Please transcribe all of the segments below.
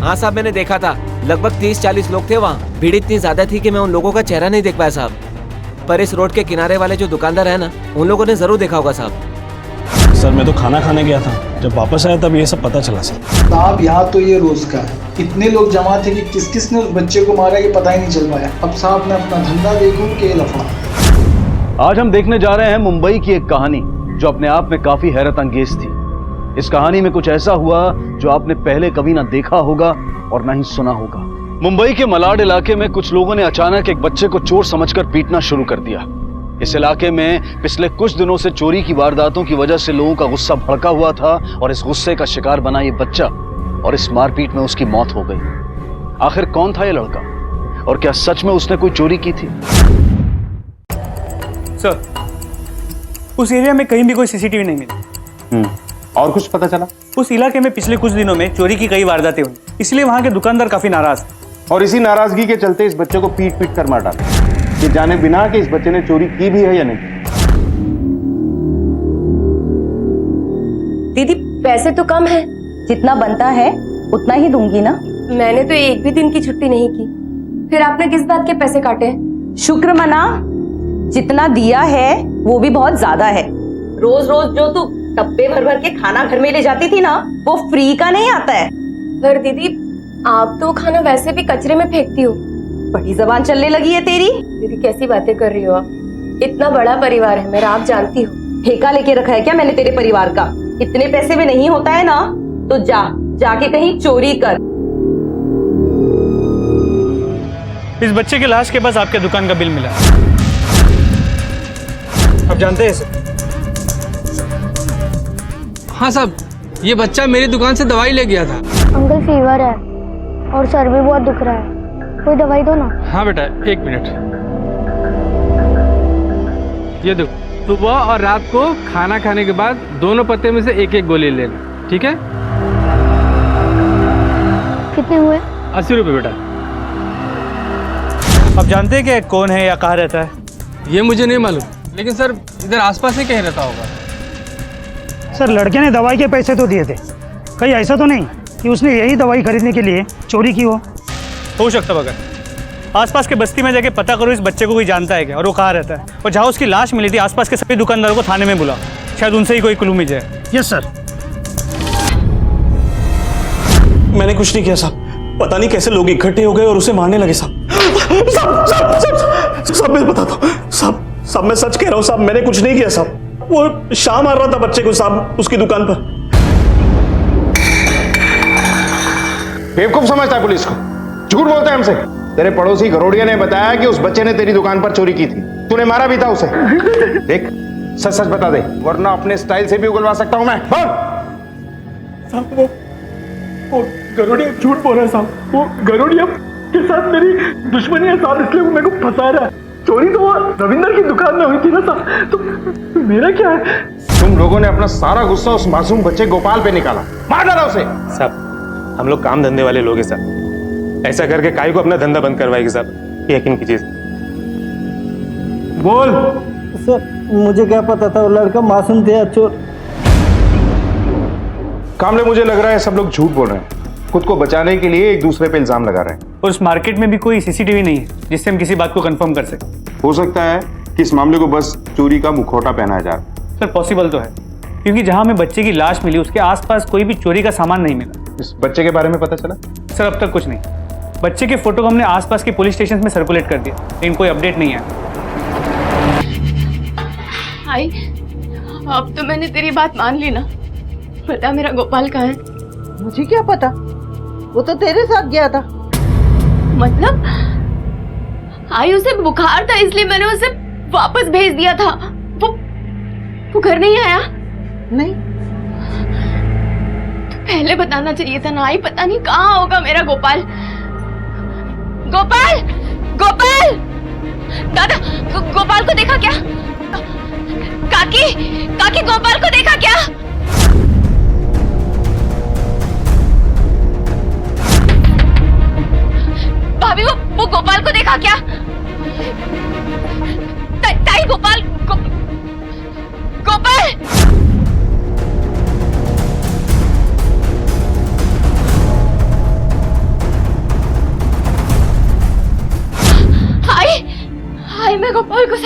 हाँ साहब, मैंने देखा था। लगभग 30-40 लोग थे वहाँ। भीड़ इतनी ज्यादा थी कि मैं उन लोगों का चेहरा नहीं देख पाया साहब। पर इस रोड के किनारे वाले जो दुकानदार है ना, उन लोगों ने जरूर देखा होगा साहब। सर मैं तो खाना खाने गया था, जब वापस आया तब ये सब पता चला सर। साहब यहाँ तो ये रोज का है, इतने लोग जमा थे कि किस किस ने उस बच्चे को मारा ये पता ही नहीं चल पाया। अब साहब मैं अपना धंधा देखूं कि लफड़ा। आज हम देखने जा रहे हैं मुंबई की एक कहानी जो अपने आप में काफी हैरत अंगेज थी। इस कहानी में कुछ ऐसा हुआ जो आपने पहले कभी ना देखा होगा और ना ही सुना होगा। मुंबई के मलाड इलाके में कुछ लोगों ने अचानक एक बच्चे को चोर समझकर पीटना शुरू कर दिया। इस इलाके में पिछले कुछ दिनों से चोरी की वारदातों की वजह से लोगों का गुस्सा भड़का हुआ था और इस गुस्से का शिकार बना ये बच्चा और इस मारपीट में उसकी मौत हो गई। आखिर कौन था ये लड़का और क्या सच में उसने कोई चोरी की थी? सर, उस एरिया में कहीं भी कोई सीसीटीवी नहीं मिली। और कुछ पता चला? उस इलाके में पिछले कुछ दिनों में चोरी की कई वारदातें हुई, इसलिए वहां के दुकानदार काफी नाराज हैं। और इसी नाराजगी के चलते इस बच्चे को पीट पीट कर मार डाला, ये जाने बिना कि इस बच्चे ने चोरी की भी है या नहीं। दीदी पैसे तो कम है, जितना बनता है उतना ही दूंगी ना। मैंने तो एक भी दिन की छुट्टी नहीं की, फिर आपने किस बात के पैसे काटे? शुक्र मना, जितना दिया है वो भी बहुत ज्यादा है। रोज रोज जो तू डब्बे भर भर के खाना घर में ले जाती थी ना, वो फ्री का नहीं आता है। पर दीदी आप तो खाना वैसे भी कचरे में फेंकती हो। बड़ी जबान चलने लगी है तेरी। दीदी कैसी बातें कर रही हो आप? इतना बड़ा परिवार है मेरा, आप जानती हो। ठेका लेके रखा है क्या मैंने तेरे परिवार का? इतने पैसे में नहीं होता है ना तो जाके कहीं चोरी कर। इस बच्चे के लाश के पास आपके दुकान का बिल मिला। आप जानते हैं इसे? हाँ साहब, ये बच्चा मेरी दुकान से दवाई ले गया था। अंकल फीवर है और सर भी बहुत दुख रहा है, कोई दवाई दो ना। हाँ बेटा, एक मिनट। ये देखो, सुबह और रात को खाना खाने के बाद दोनों पत्ते में से एक एक गोली लेना, ठीक है? कितने हुए? 80 रुपये बेटा। आप जानते हैं कि कौन है या कहाँ रहता है? ये मुझे नहीं मालूम, लेकिन सर इधर आसपास ही कहीं रहता होगा। सर लड़के ने दवाई के पैसे तो दिए थे, कहीं ऐसा तो नहीं कि उसने यही दवाई खरीदने के लिए चोरी की हो सकता मगर आसपास के बस्ती में जाके पता करो इस बच्चे को कोई जानता है क्या और वो कहाँ रहता है, और जहाँ उसकी लाश मिली थी आसपास के सभी दुकानदारों को थाने में बुलाओ, शायद उनसे ही कोई क्लू मिल जाए। Yes sir. मैंने कुछ नहीं किया साहब, पता नहीं कैसे लोग इकट्ठे हो गए और उसे मारने लगे साहब। साहब मैं बताता हूँ साहब, मैं सच कह रहा हूँ साहब, मैंने कुछ नहीं किया साहब। वो शाम मार रहा था बच्चे को साहब उसकी दुकान पर। बेवकूफ समझता है पुलिस को, झूठ बोलता है हमसे। तेरे पड़ोसी गरोड़िया ने बताया कि उस बच्चे ने तेरी दुकान पर चोरी की थी, तूने मारा भी था उसे। देख सच सच बता दे, वरना अपने स्टाइल से भी उगलवा सकता हूं मैं। बोल। साहब वो गरोड़िया झूठ बोल रहा है साहब, वो गरोड़िया के साथ मेरी दुश्मनी है साहब, इसलिए वो मेरे को फंसा रहा है। चोरी तो वो रविंदर की दुकान में हुई थी ना साहब, तो मेरा क्या है? तुम लोगों ने अपना सारा गुस्सा उस मासूम बच्चे गोपाल पे निकाला, मार डाला उसे। साहब हम लोग काम धंधे वाले लोग हैं साहब, ऐसा करके काई को अपना धंधा बंद करवाएगी साहब, यकीन कीजिए। बोल। सर मुझे क्या पता था वो लड़का मासूम थे या चोर। कामले मुझे लग रहा है सब लोग झूठ बोल रहे हैं, खुद को बचाने के लिए एक दूसरे पे इल्जाम लगा रहे हैं। और उस मार्केट में भी कोई सीसीटीवी नहीं है जिससे हम किसी बात को कंफर्म कर सकें। हो सकता है कि इस मामले को बस चोरी का मुखौटा पहनाया जा रहा। सर पॉसिबल तो है, क्योंकि जहां हमें बच्चे की लाश मिली उसके आसपास कोई भी चोरी का सामान नहीं मिला। इस बच्चे के बारे में पता चला? सर अब तक कुछ नहीं। बच्चे के फोटो को हमने आसपास के पुलिस स्टेशन में सर्कुलेट कर दिया, लेकिन कोई अपडेट नहीं है। आई, अब तो मैंने तेरी बात मान ली ना। बता मेरा गोपाल कहाँ है? मुझे क्या पता, वो तो तेरे साथ गया था। मतलब आई उसे बुखार था इसलिए मैंने उसे वापस भेज दिया था। वो घर नहीं आया? नहीं। तो पहले बताना चाहिए था ना आई, पता नहीं कहाँ होगा मेरा गोपाल। गोपाल, गोपाल, दादा गोपाल को देखा क्या? काकी, काकी गोपाल को देखा क्या? भाभी वो गोपाल को देखा क्या? ताई गोपाल गोपाल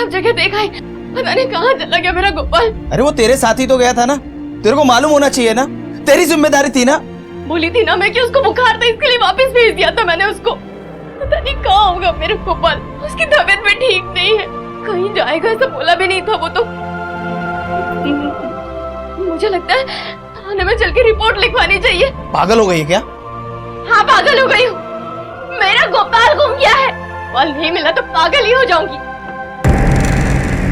सब जगह देखा है, पता नहीं कहाँ चला गया मेरा गोपाल। अरे वो तेरे साथ ही तो गया था ना, तेरे को मालूम होना चाहिए ना, तेरी जिम्मेदारी थी ना। बोली थी ना मैं कि उसको बुखार था, इसके लिए वापस भेज दिया था मैंने उसको। पता नहीं कहाँ होगा मेरा गोपाल, उसकी तबीयत भी ठीक नहीं है, कहीं जाएगा ऐसा बोला भी नहीं था वो तो। मुझे लगता है थाने में चल के रिपोर्ट लिखवानी चाहिए। पागल हो गई है क्या? हाँ पागल हो गई हूँ, मेरा गोपाल गुम गया है, गोपाल नहीं मिला तो पागल ही हो जाऊंगी।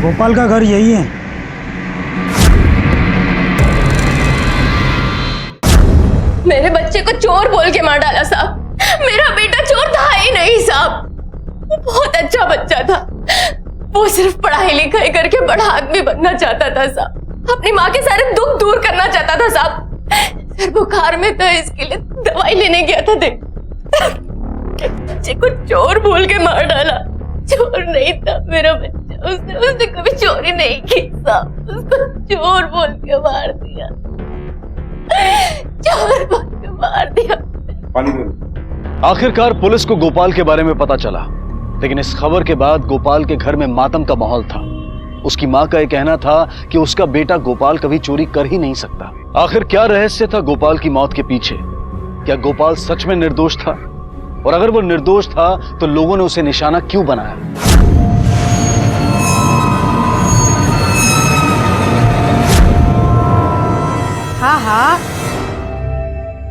गोपाल का घर यही है। मेरे बच्चे को चोर बोल के मार डाला साहब, मेरा बेटा चोर था ही नहीं साहब, वो बहुत अच्छा बच्चा था, वो सिर्फ पढ़ाई लिखाई करके बड़ा आदमी बनना चाहता था साहब, अपनी माँ के सारे दुख दूर करना चाहता था साहब। सर बुखार में था, इसके लिए दवाई लेने गया था, देख बच्चे को चोर बोल के मार डाला। चोर नहीं था मेरा बच्चा, उसने कभी चोरी नहीं की साहब, उसको चोर बोल के मार दिया, चोर बोल के मार दिया। आखिरकार पुलिस को गोपाल के बारे में पता चला, लेकिन इस खबर के बाद गोपाल के घर में मातम का माहौल था। उसकी मां का यह कहना था कि उसका बेटा गोपाल कभी चोरी कर ही नहीं सकता। आखिर क्या रहस्य था गोपाल की मौत के पीछे? क्या गोपाल सच में निर्दोष था? और अगर वो निर्दोष था तो लोगों ने उसे निशाना क्यों बनाया? हाँ हाँ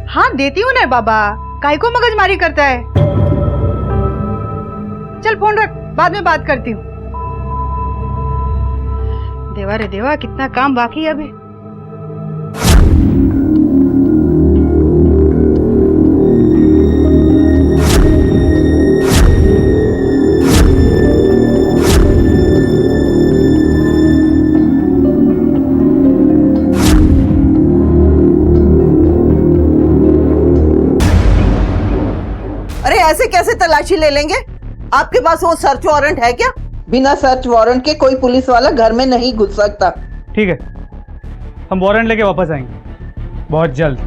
हाँ देती हूँ ना बाबा, काहे को मगजमारी करता है। चल फोन रख, बाद में बात करती हूँ। देवा रे देवा, कितना काम बाकी है अभी। अरे ऐसे कैसे तलाशी ले लेंगे? आपके पास वो सर्च वारंट है क्या? बिना सर्च वारंट के कोई पुलिस वाला घर में नहीं घुस सकता। ठीक है, हम वारंट लेके वापस आएंगे बहुत जल्द।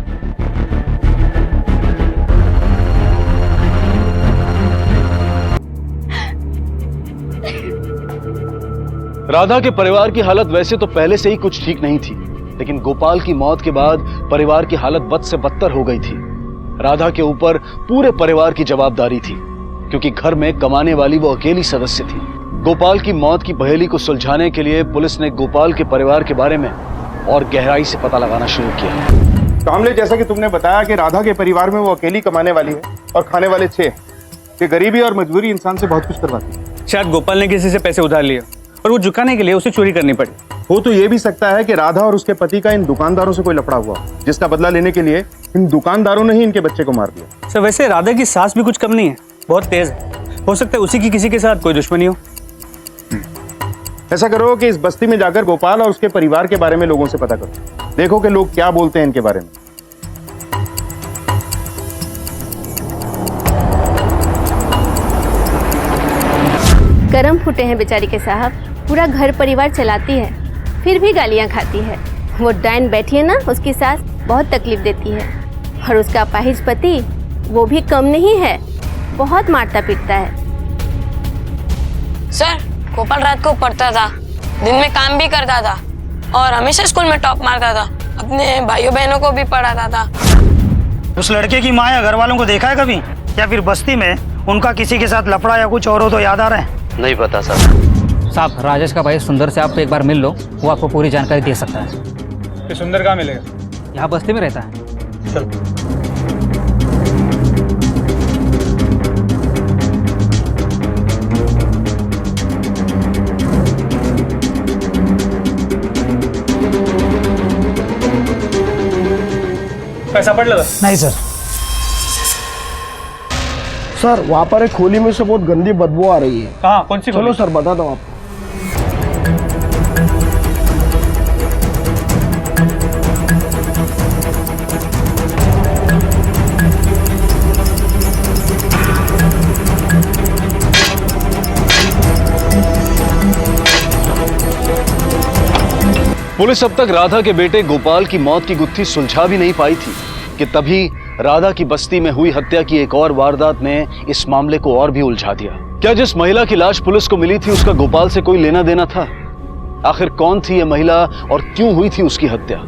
राधा के परिवार की हालत वैसे तो पहले से ही कुछ ठीक नहीं थी, लेकिन गोपाल की मौत के बाद परिवार की हालत बद से बदतर हो गई थी। राधा के ऊपर पूरे परिवार की जवाबदारी थी, क्योंकि घर में कमाने वाली वो अकेली सदस्य थी। गोपाल की मौत की पहेली को सुलझाने के लिए पुलिस ने गोपाल के परिवार के बारे में और गहराई से पता लगाना शुरू किया। कामले, जैसा कि तुमने बताया कि राधा के परिवार में वो अकेली कमाने वाली है और खाने वाले 6, कि गरीबी और मजबूरी इंसान से बहुत कुछ करवाती है। शायद गोपाल ने किसी से पैसे उधार लिए और वो चुकाने के लिए उसे चोरी करनी पड़ी। हो तो ये भी सकता है कि राधा और उसके पति का इन दुकानदारों से कोई लफड़ा हुआ, जिसका बदला लेने के लिए इन दुकानदारों ने ही इनके बच्चे को मार दिया। सर वैसे राधा की सास भी कुछ कम नहीं है, बहुत तेज है, हो सकता है उसी की किसी के साथ कोई दुश्मनी हो। ऐसा करो कि इस बस्ती में जाकर गोपाल और उसके परिवार के बारे में लोगों से पता करो, देखो कि लोग क्या बोलते हैं इनके बारे में। कर्म फूटे हैं बेचारी के साहब, पूरा घर परिवार चलाती है, फिर भी गालियां खाती है। वो डाइन बैठी है ना, उसकी सास बहुत तकलीफ देती है, और उसका अपाहिज पति वो भी कम नहीं है, बहुत मारता पीटता है। सर गोपाल रात को पढ़ता था, दिन में काम भी करता था और हमेशा स्कूल में टॉप मारता था, अपने भाइयों बहनों को भी पढ़ाता था। उस लड़के की माँ या घर वालों को देखा है कभी, या फिर बस्ती में उनका किसी के साथ लफड़ा या कुछ और हो तो याद आ रहा है? नहीं पता साहब। राजेश का भाई सुंदर से आप एक बार मिल लो, वो आपको पूरी जानकारी दे सकता है। ये सुंदर कहाँ मिलेगा? यहाँ बस्ती में रहता है। चल। पैसा पड़ लगा? नहीं सर। सर वहाँ पर एक खोली में से बहुत गंदी बदबू आ रही है। कहाँ? कौन सी खोली? चलो सर बताता हूँ आपको। पुलिस अब तक राधा के बेटे गोपाल की मौत की गुत्थी सुलझा भी नहीं पाई थी कि तभी राधा की बस्ती में हुई हत्या की एक और वारदात ने इस मामले को और भी उलझा दिया। क्या जिस महिला की लाश पुलिस को मिली थी उसका गोपाल से कोई लेना देना था? आखिर कौन थी यह महिला और क्यों हुई थी उसकी हत्या?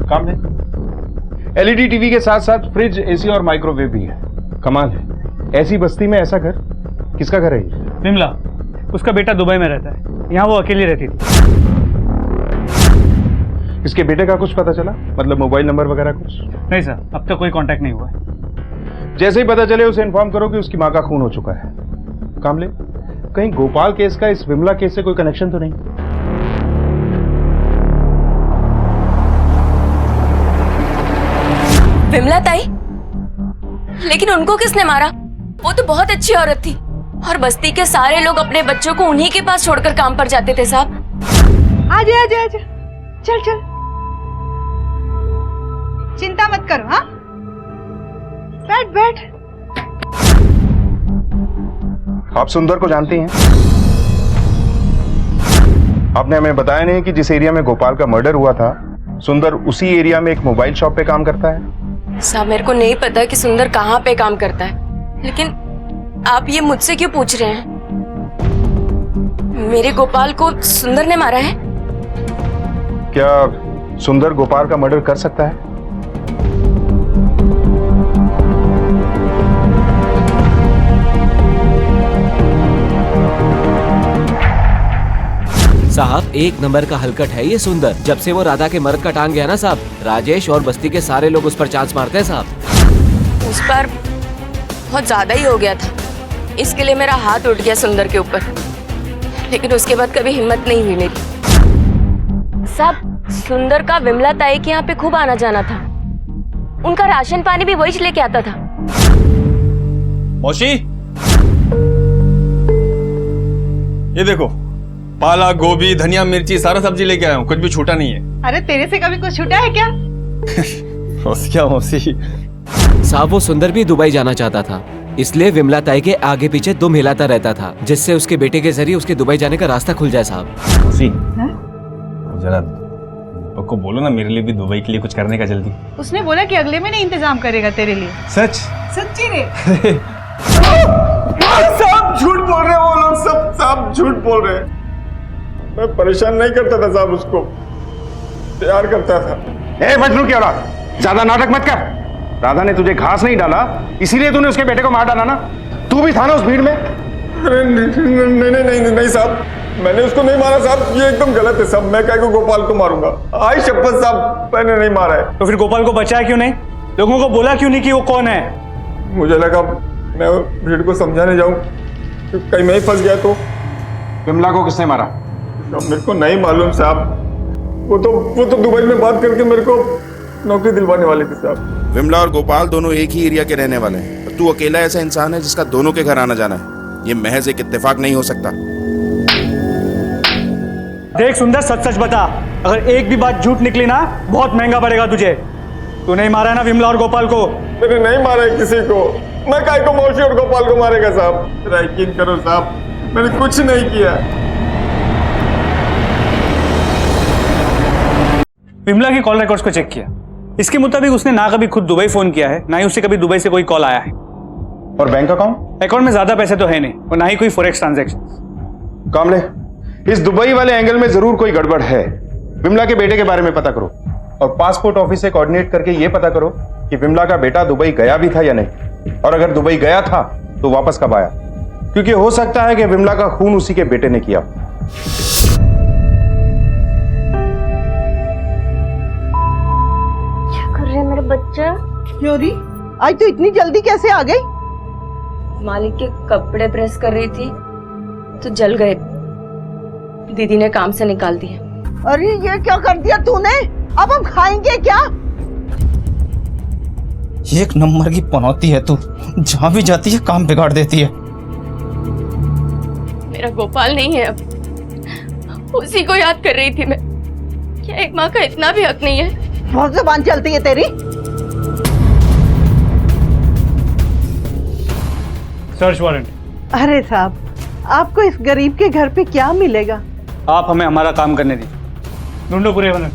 काम नहीं। एलईडी टीवी के साथ साथ फ्रिज, एसी और माइक्रोवेव भी है। कमाल है, ऐसी बस्ती में ऐसा घर। किसका घर है ये? विमला, उसका बेटा दुबई में रहता है, यहाँ वो अकेली रहती थी। इसके बेटे का कुछ पता चला? मतलब मोबाइल नंबर वगैरह कुछ? नहीं सर, अब तक कोई कांटेक्ट नहीं हुआ है। जैसे ही पता चले उसे इन्फॉर्म करो कि उसकी माँ का खून हो चुका है। कामले, कहीं गोपाल केस का इस विमला केस से कोई कनेक्शन तो नहीं? विमला ताई? लेकिन उनको किसने मारा? वो तो बहुत अच्छी औरत थी और बस्ती के सारे लोग अपने बच्चों को उन्हीं के पास छोड़कर काम पर जाते थे साहब। आजा आजा आजा, चल चल, चिंता मत करो। हाँ, बैठ बैठ। आप सुंदर को जानती हैं? आपने हमें बताया नहीं कि जिस एरिया में गोपाल का मर्डर हुआ था, सुंदर उसी एरिया में एक मोबाइल शॉप पे काम करता है। साहब, मेरे को नहीं पता कि सुंदर कहाँ पे काम करता है, लेकिन आप ये मुझसे क्यों पूछ रहे हैं? मेरे गोपाल को सुंदर ने मारा है? क्या सुंदर गोपाल का मर्डर कर सकता है? साहब, एक नंबर का हलकट है ये सुंदर। जब से वो राधा के मर्द का टांग गया ना साहब, राजेश और बस्ती के सारे लोग उस पर चांस मारते हैं साहब। उस पर बहुत ज्यादा ही हो गया था, इसके लिए मेरा हाथ उठ गया सुंदर के ऊपर, लेकिन उसके बाद कभी हिम्मत नहीं हुई मेरी। साहब, सुंदर का विमला ताई के यहाँ पे खूब आना जाना था, उनका राशन पानी भी वही लेके आता था। मौसी, ये देखो, पालक, गोभी, धनिया, मिर्ची सारा सब्जी लेके आया हूँ, कुछ भी छूटा नहीं है। अरे तेरे से कभी कुछ छूटा है क्या? क्या मौसी? साहब, वो सुंदर भी दुबई जाना चाहता था, इसलिए विमला ताई के आगे पीछे दुम हिलाता रहता था, जिससे उसके बेटे के जरिए उसके दुबई जाने का रास्ता खुल जाए साहब। मौसी, जरा को बोलो ना मेरे लिए भी दुबई के लिए कुछ करने का जल्दी। उसने बोला कि अगले महीने इंतजाम करेगा तेरे लिए। सच? सच्ची रे? सब झूठ बोल रहे हैं वो लोग, सब झूठ बोल रहे हैं। मैं परेशान नहीं करता था साहब, उसको प्यार करता था। ए मजनू की औलाद, ज्यादा नाटक मत कर। राधा ने तुझे घास नहीं डाला, इसीलिए तूने उसके बेटे को मार डाला ना? तू भी था ना उस भीड़ में? अरे नहीं साहब, मैंने उसको नहीं मारा साहब, ये एकदम गलत है साहब। मैं क्या को गोपाल को मारूंगा? आई शपथ साहब, मैंने नहीं मारा है। तो फिर गोपाल को बचाया क्यों नहीं? लोगों को बोला क्यों नहीं कि वो कौन है? मुझे लगा मैं भीड़ को समझाने जाऊं, कहीं मैं ही फंस गया तो। विमला को किसने मारा? मेरे को नहीं मालूम साहब, वो तो दुबई में बात करके मेरे को नौकरी दिलवाने वाले थे साहब। विमला और गोपाल दोनों एक ही एरिया के रहने वाले हैं। तू अकेला ऐसा इंसान है जिसका दोनों के घर आना जाना है। ये महज एक इत्तेफाक नहीं हो सकता। देख सुंदर, सच सच बता, अगर एक भी बात झूठ निकली ना, बहुत महंगा पड़ेगा तुझे। तू नहीं मारा है ना विमला और गोपाल को? मैंने नहीं मारा है किसी को। मैं काय को मौसी और गोपाल को मारेगा साहब? यकीन करो साहब, मैंने कुछ नहीं किया। विमला की कॉल रिकॉर्ड्स को चेक किया, इसके मुताबिक उसने ना कभी खुद दुबई फोन किया है, ना ही उसे कभी दुबई से कोई कॉल आया है। और बैंक अकाउंट? अकाउंट में ज्यादा पैसे तो है नहीं, और ना ही कोई फॉरेक्स ट्रांजैक्शन। कामले, इस दुबई वाले एंगल में जरूर कोई गड़बड़ है। विमला के बेटे के बारे में पता करो और पासपोर्ट ऑफिस से कोऑर्डिनेट करके यह पता करो कि विमला का बेटा दुबई गया भी था या नहीं, और अगर दुबई गया था तो वापस कब आया, क्योंकि हो सकता है कि विमला का खून उसी के बेटे ने किया। क्या कर रहे हैं मेरे बच्चा? क्योरी, आज तो इतनी जल्दी कैसे आ गई? मालिक के कपड़े प्रेस कर रही थी तो जल गए, दीदी ने काम से निकाल दिए। अरे ये क्या कर दिया तूने? अब हम खाएंगे क्या? एक नंबर की पनौती है तू, जहां भी जाती है काम बिगाड़ देती है। मेरा गोपाल नहीं है, अब उसी को याद कर रही थी मैं। क्या एक माँ का इतना भी हक नहीं है? बहुत जुबान चलती है तेरी। Search warrant. अरे साहब, आपको इस गरीब के घर पे क्या मिलेगा? आप हमें हमारा काम करने दीजिए। ढूंढो पूरे बने।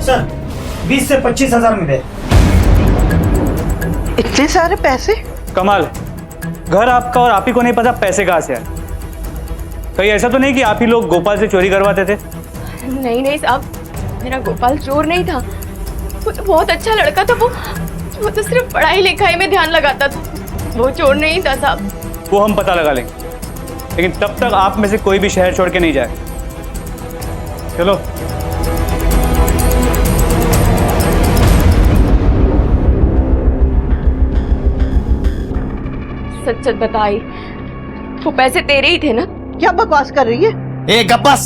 सर 20 से 25 हजार मिले। इतने सारे पैसे? कमाल, घर आपका और आप ही को नहीं पता पैसे कहाँ से आए। कहीं ऐसा तो नहीं कि आप ही लोग गोपाल से चोरी करवाते थे? नहीं नहीं साहब, मेरा गोपाल चोर नहीं था। वो तो बहुत अच्छा लड़का था। वो तो सिर्फ पढ़ाई लिखाई में ध्यान लगाता था। वो चोर नहीं था साहब। वो हम पता लगा लेंगे, लेकिन तब तक आप में से कोई भी शहर छोड़ के नहीं जाए। चलो। सच सच बताई, वो पैसे तेरे ही थे ना? क्या बकवास कर रही है? ए गब्बस,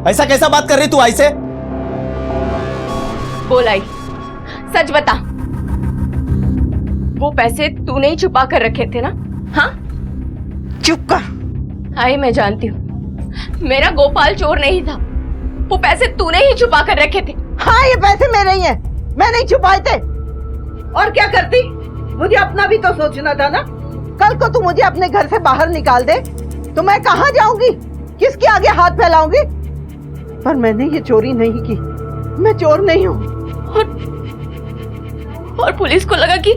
ऐसा कैसा बात कर रही तू आई से? बोल आई, सच बता। वो पैसे तूने ही छुपा कर रखे थे ना? हाँ, चुप कर। आई मैं जानती हूँ, मेरा गोपाल चोर नहीं था। वो पैसे तूने ही छुपा कर रखे थे। हाँ, ये पैसे मेरे ही हैं, मैं नहीं छुपाए थे। और क्या करती? मुझे अपना भी तो सोचना था ना। कल को तू मुझे अपने घर से बाहर निकाल दे तो मैं कहाँ जाऊंगी, किसके आगे हाथ फैलाऊंगी? पर मैंने ये चोरी नहीं की, मैं चोर नहीं हूँ। और पुलिस को लगा कि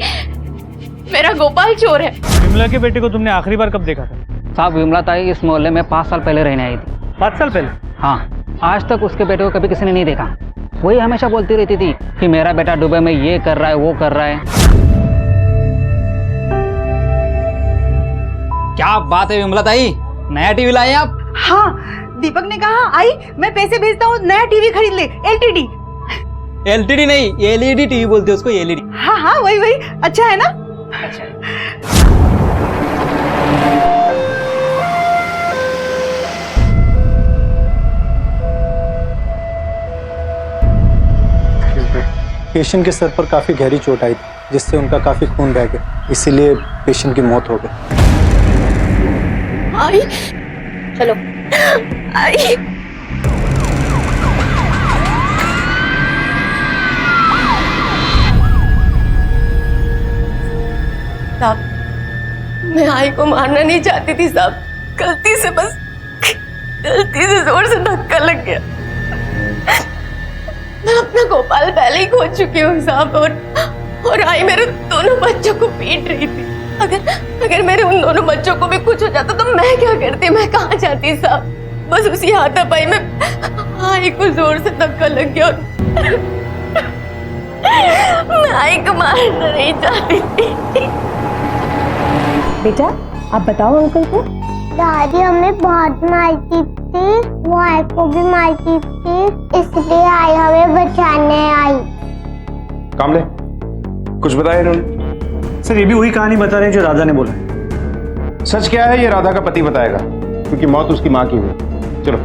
मेरा गोपाल चोर है। विमला के बेटे को तुमने आखिरी बार कब देखा था? साहब विमला ताई इस मोहल्ले में 5 साल पहले रहने आई थी। 5 साल पहले? हाँ, आज तक उसके बेटे को कभी किसी ने नहीं देखा। वही हमेशा बोलती रहती थी कि मेरा बेटा दुबई में ये कर रहा है, वो कर रहा है। क्या बात है विमला ताई, नया टीवी लाए आप? हाँ, दीपक ने कहा आई मैं पैसे भेजता हूँ, नया टीवी खरीद ले। एलटीडी। एलटीडी नहीं, एलईडी टीवी बोलते हैं उसको, एलईडी। हाँ हाँ, वही वही। अच्छा है ना? अच्छा है। पेशेंट के सर पर काफी गहरी चोट आई थी, जिससे उनका काफी खून बह गया, इसीलिए पेशेंट की मौत हो गई। आई, चलो आई। साहब, मैं आई को मारना नहीं चाहती थी साहब। गलती से जोर से धक्का लग गया। मैं अपना गोपाल पहले ही खो चुकी हूँ साहब, और आई मेरे दोनों बच्चों को पीट रही थी। अगर मेरे उन दोनों बच्चों को भी कुछ हो जाता तो मैं क्या करती, मैं कहाँ जाती साहब? बस उसी हाथापाई में आई को जोर से धक्का लग गया और मैं आई को मारना नहीं चाहती थी। बेटा आप बताओ अंकल को। दादी हमें बहुत मारती थी, वो आई को भी मारती थी, इसलिए आई हमें बचाने आई। कामले, कुछ बताया इन्होंने? सर ये भी वही कहानी बता रहे हैं जो राधा ने बोला। सच क्या है ये राधा का पति बताएगा, क्योंकि मौत उसकी माँ की हुई। चलो।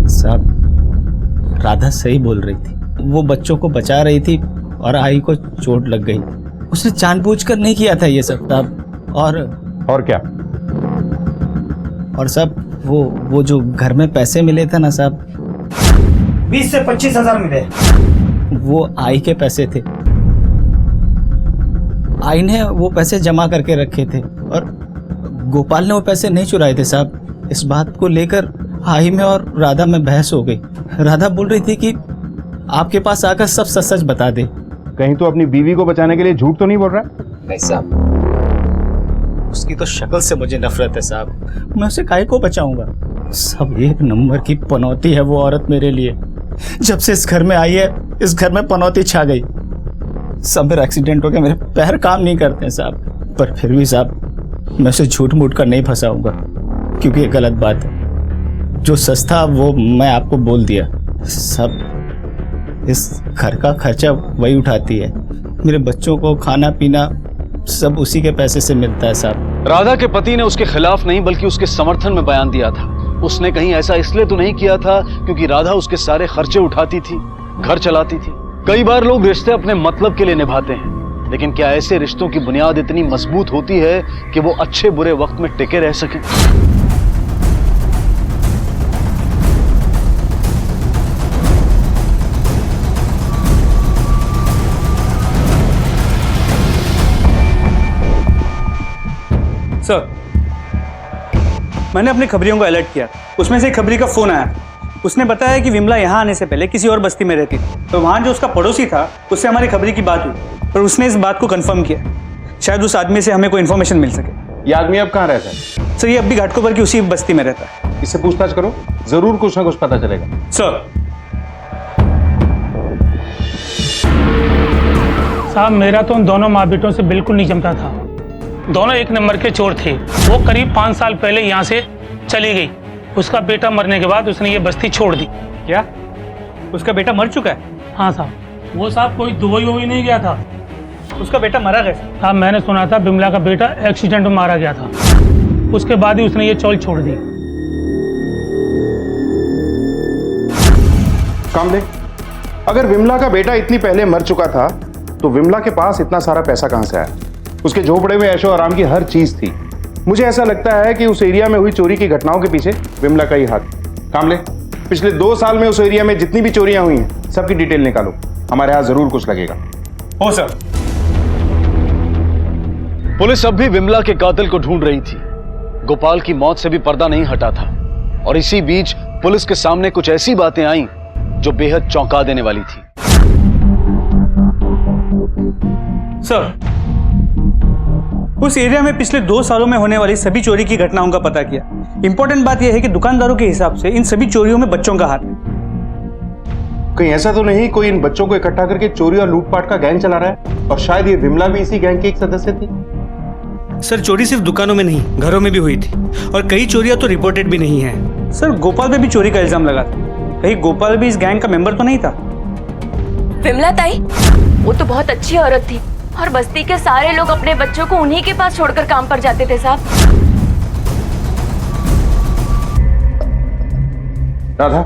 साहब राधा सही बोल रही थी, वो बच्चों को बचा रही थी और आई को चोट लग गई। उसने जानबूझकर नहीं किया था ये सब साहब। और क्या? और साहब वो जो घर में पैसे मिले थे ना साहब, 20 से 25 हजार मिले। वो आई के पैसे थे। आई ने वो पैसे जमा करके रखे थे और गोपाल ने वो पैसे नहीं चुराए थे साहब। इस बात को लेकर आई में और राधा में बहस हो गई। राधा बोल रही थी कि आपके पास आकर सब सच सच बता दे। कहीं तो अपनी बीवी को बचाने के लिए झूठ तो नहीं बोल रहा? नहीं साहब, उसकी तो शक्ल से मुझे नफरत है साहब। मैं उसे काहे को बचाऊंगा? सब एक नंबर की पनौती है वो औरत मेरे लिए। जब से इस घर में आई है, इस घर में पनौती छा गई। सब मेरा एक्सीडेंट हो गया, मेरे पैर काम नहीं करते हैं साहब। पर फिर भी साहब मैं उसे झूठ मूठ कर नहीं फंसाऊंगा, क्योंकि ये गलत बात है। जो सच था वो मैं आपको बोल दिया। सब इस घर का खर्चा वही उठाती है। मेरे बच्चों को खाना पीना सब उसी के पैसे से मिलता है साहब। राधा के पति ने उसके खिलाफ नहीं बल्कि उसके समर्थन में बयान दिया था। उसने कहीं ऐसा इसलिए तो नहीं किया था क्योंकि राधा उसके सारे खर्चे उठाती थी, घर चलाती थी। कई बार लोग रिश्ते अपने मतलब के लिए निभाते हैं, लेकिन क्या ऐसे रिश्तों की बुनियाद इतनी मजबूत होती है कि वो अच्छे बुरे वक्त में टिके रह सकें? सर, मैंने अपने खबरियों को अलर्ट किया। उसमें से एक खबरी का फोन आया। उसने बताया कि विमला यहाँ आने से पहले किसी और बस्ती में रहती थी, तो वहाँ जो उसका पड़ोसी था उससे हमारी खबरी की बात हुई और उसने इस बात को कंफर्म किया। शायद उस आदमी से हमें कोई इन्फॉर्मेशन मिल सके। ये आदमी अब कहाँ रहता है? सर, ये अब भी घाटकोपर की उसी बस्ती में रहता है। इससे पूछताछ करो, जरूर कुछ ना कुछ पता चलेगा। सर। साहब, मेरा तो उन दोनों माँ बेटों से बिल्कुल नहीं जमता था। दोनों एक नंबर के चोर थे। वो करीब 5 साल पहले यहाँ से चली गई। उसका बेटा मरने के बाद उसने ये बस्ती छोड़ दी। क्या? उसका बेटा मर चुका है? हाँ साहब। वो साहब कोई दुबई वही नहीं गया था। उसका बेटा मरा कैसे? साहब, मैंने सुना था बिमला का बेटा एक्सीडेंट में मारा गया था। उसके बाद ही उसने ये चौल छोड़ दी। कामले, अगर विमला का बेटा इतनी पहले मर चुका था तो विमला के पास इतना सारा पैसा कहां से आया? उसके झोपड़े में ऐशो आराम की हर चीज थी। मुझे ऐसा लगता है कि उस एरिया में हुई चोरी की घटनाओं के पीछे विमला का ही हाथ। कामले, पिछले 2 साल में उस एरिया में जितनी भी चोरियां हुई हैं सबकी डिटेल निकालो, हमारे यहाँ जरूर कुछ लगेगा। हो सर। पुलिस अब भी विमला के कातिल को ढूंढ रही थी। गोपाल की मौत से भी पर्दा नहीं हटा था और इसी बीच पुलिस के सामने कुछ ऐसी बातें आईं जो बेहद चौंका देने वाली थी। सर, उस एरिया में पिछले 2 सालों में होने वाली सभी चोरी की घटनाओं का पता किया। इंपॉर्टेंट बात यह है कि दुकानदारों के हिसाब से इन सभी चोरियों में बच्चों का हाथ है। कहीं ऐसा तो नहीं कोई इन बच्चों को इकट्ठा करके चोरी और लूटपाट का गैंग चला रहा है? और शायद ये विमला भी इसी गैंग की एक सदस्य थी। सर, चोरी सिर्फ दुकानों में नहीं, घरों में भी हुई थी और कई चोरियां तो रिपोर्टेड भी नहीं है। सर, गोपाल पे भी चोरी का इल्जाम लगा था। कहीं गोपाल भी इस गैंग का मेंबर तो नहीं था? विमला ताई, वो तो बहुत अच्छी औरत थी और बस्ती के सारे लोग अपने बच्चों को उन्हीं के पास छोड़कर काम पर जाते थे। साहब, राधा,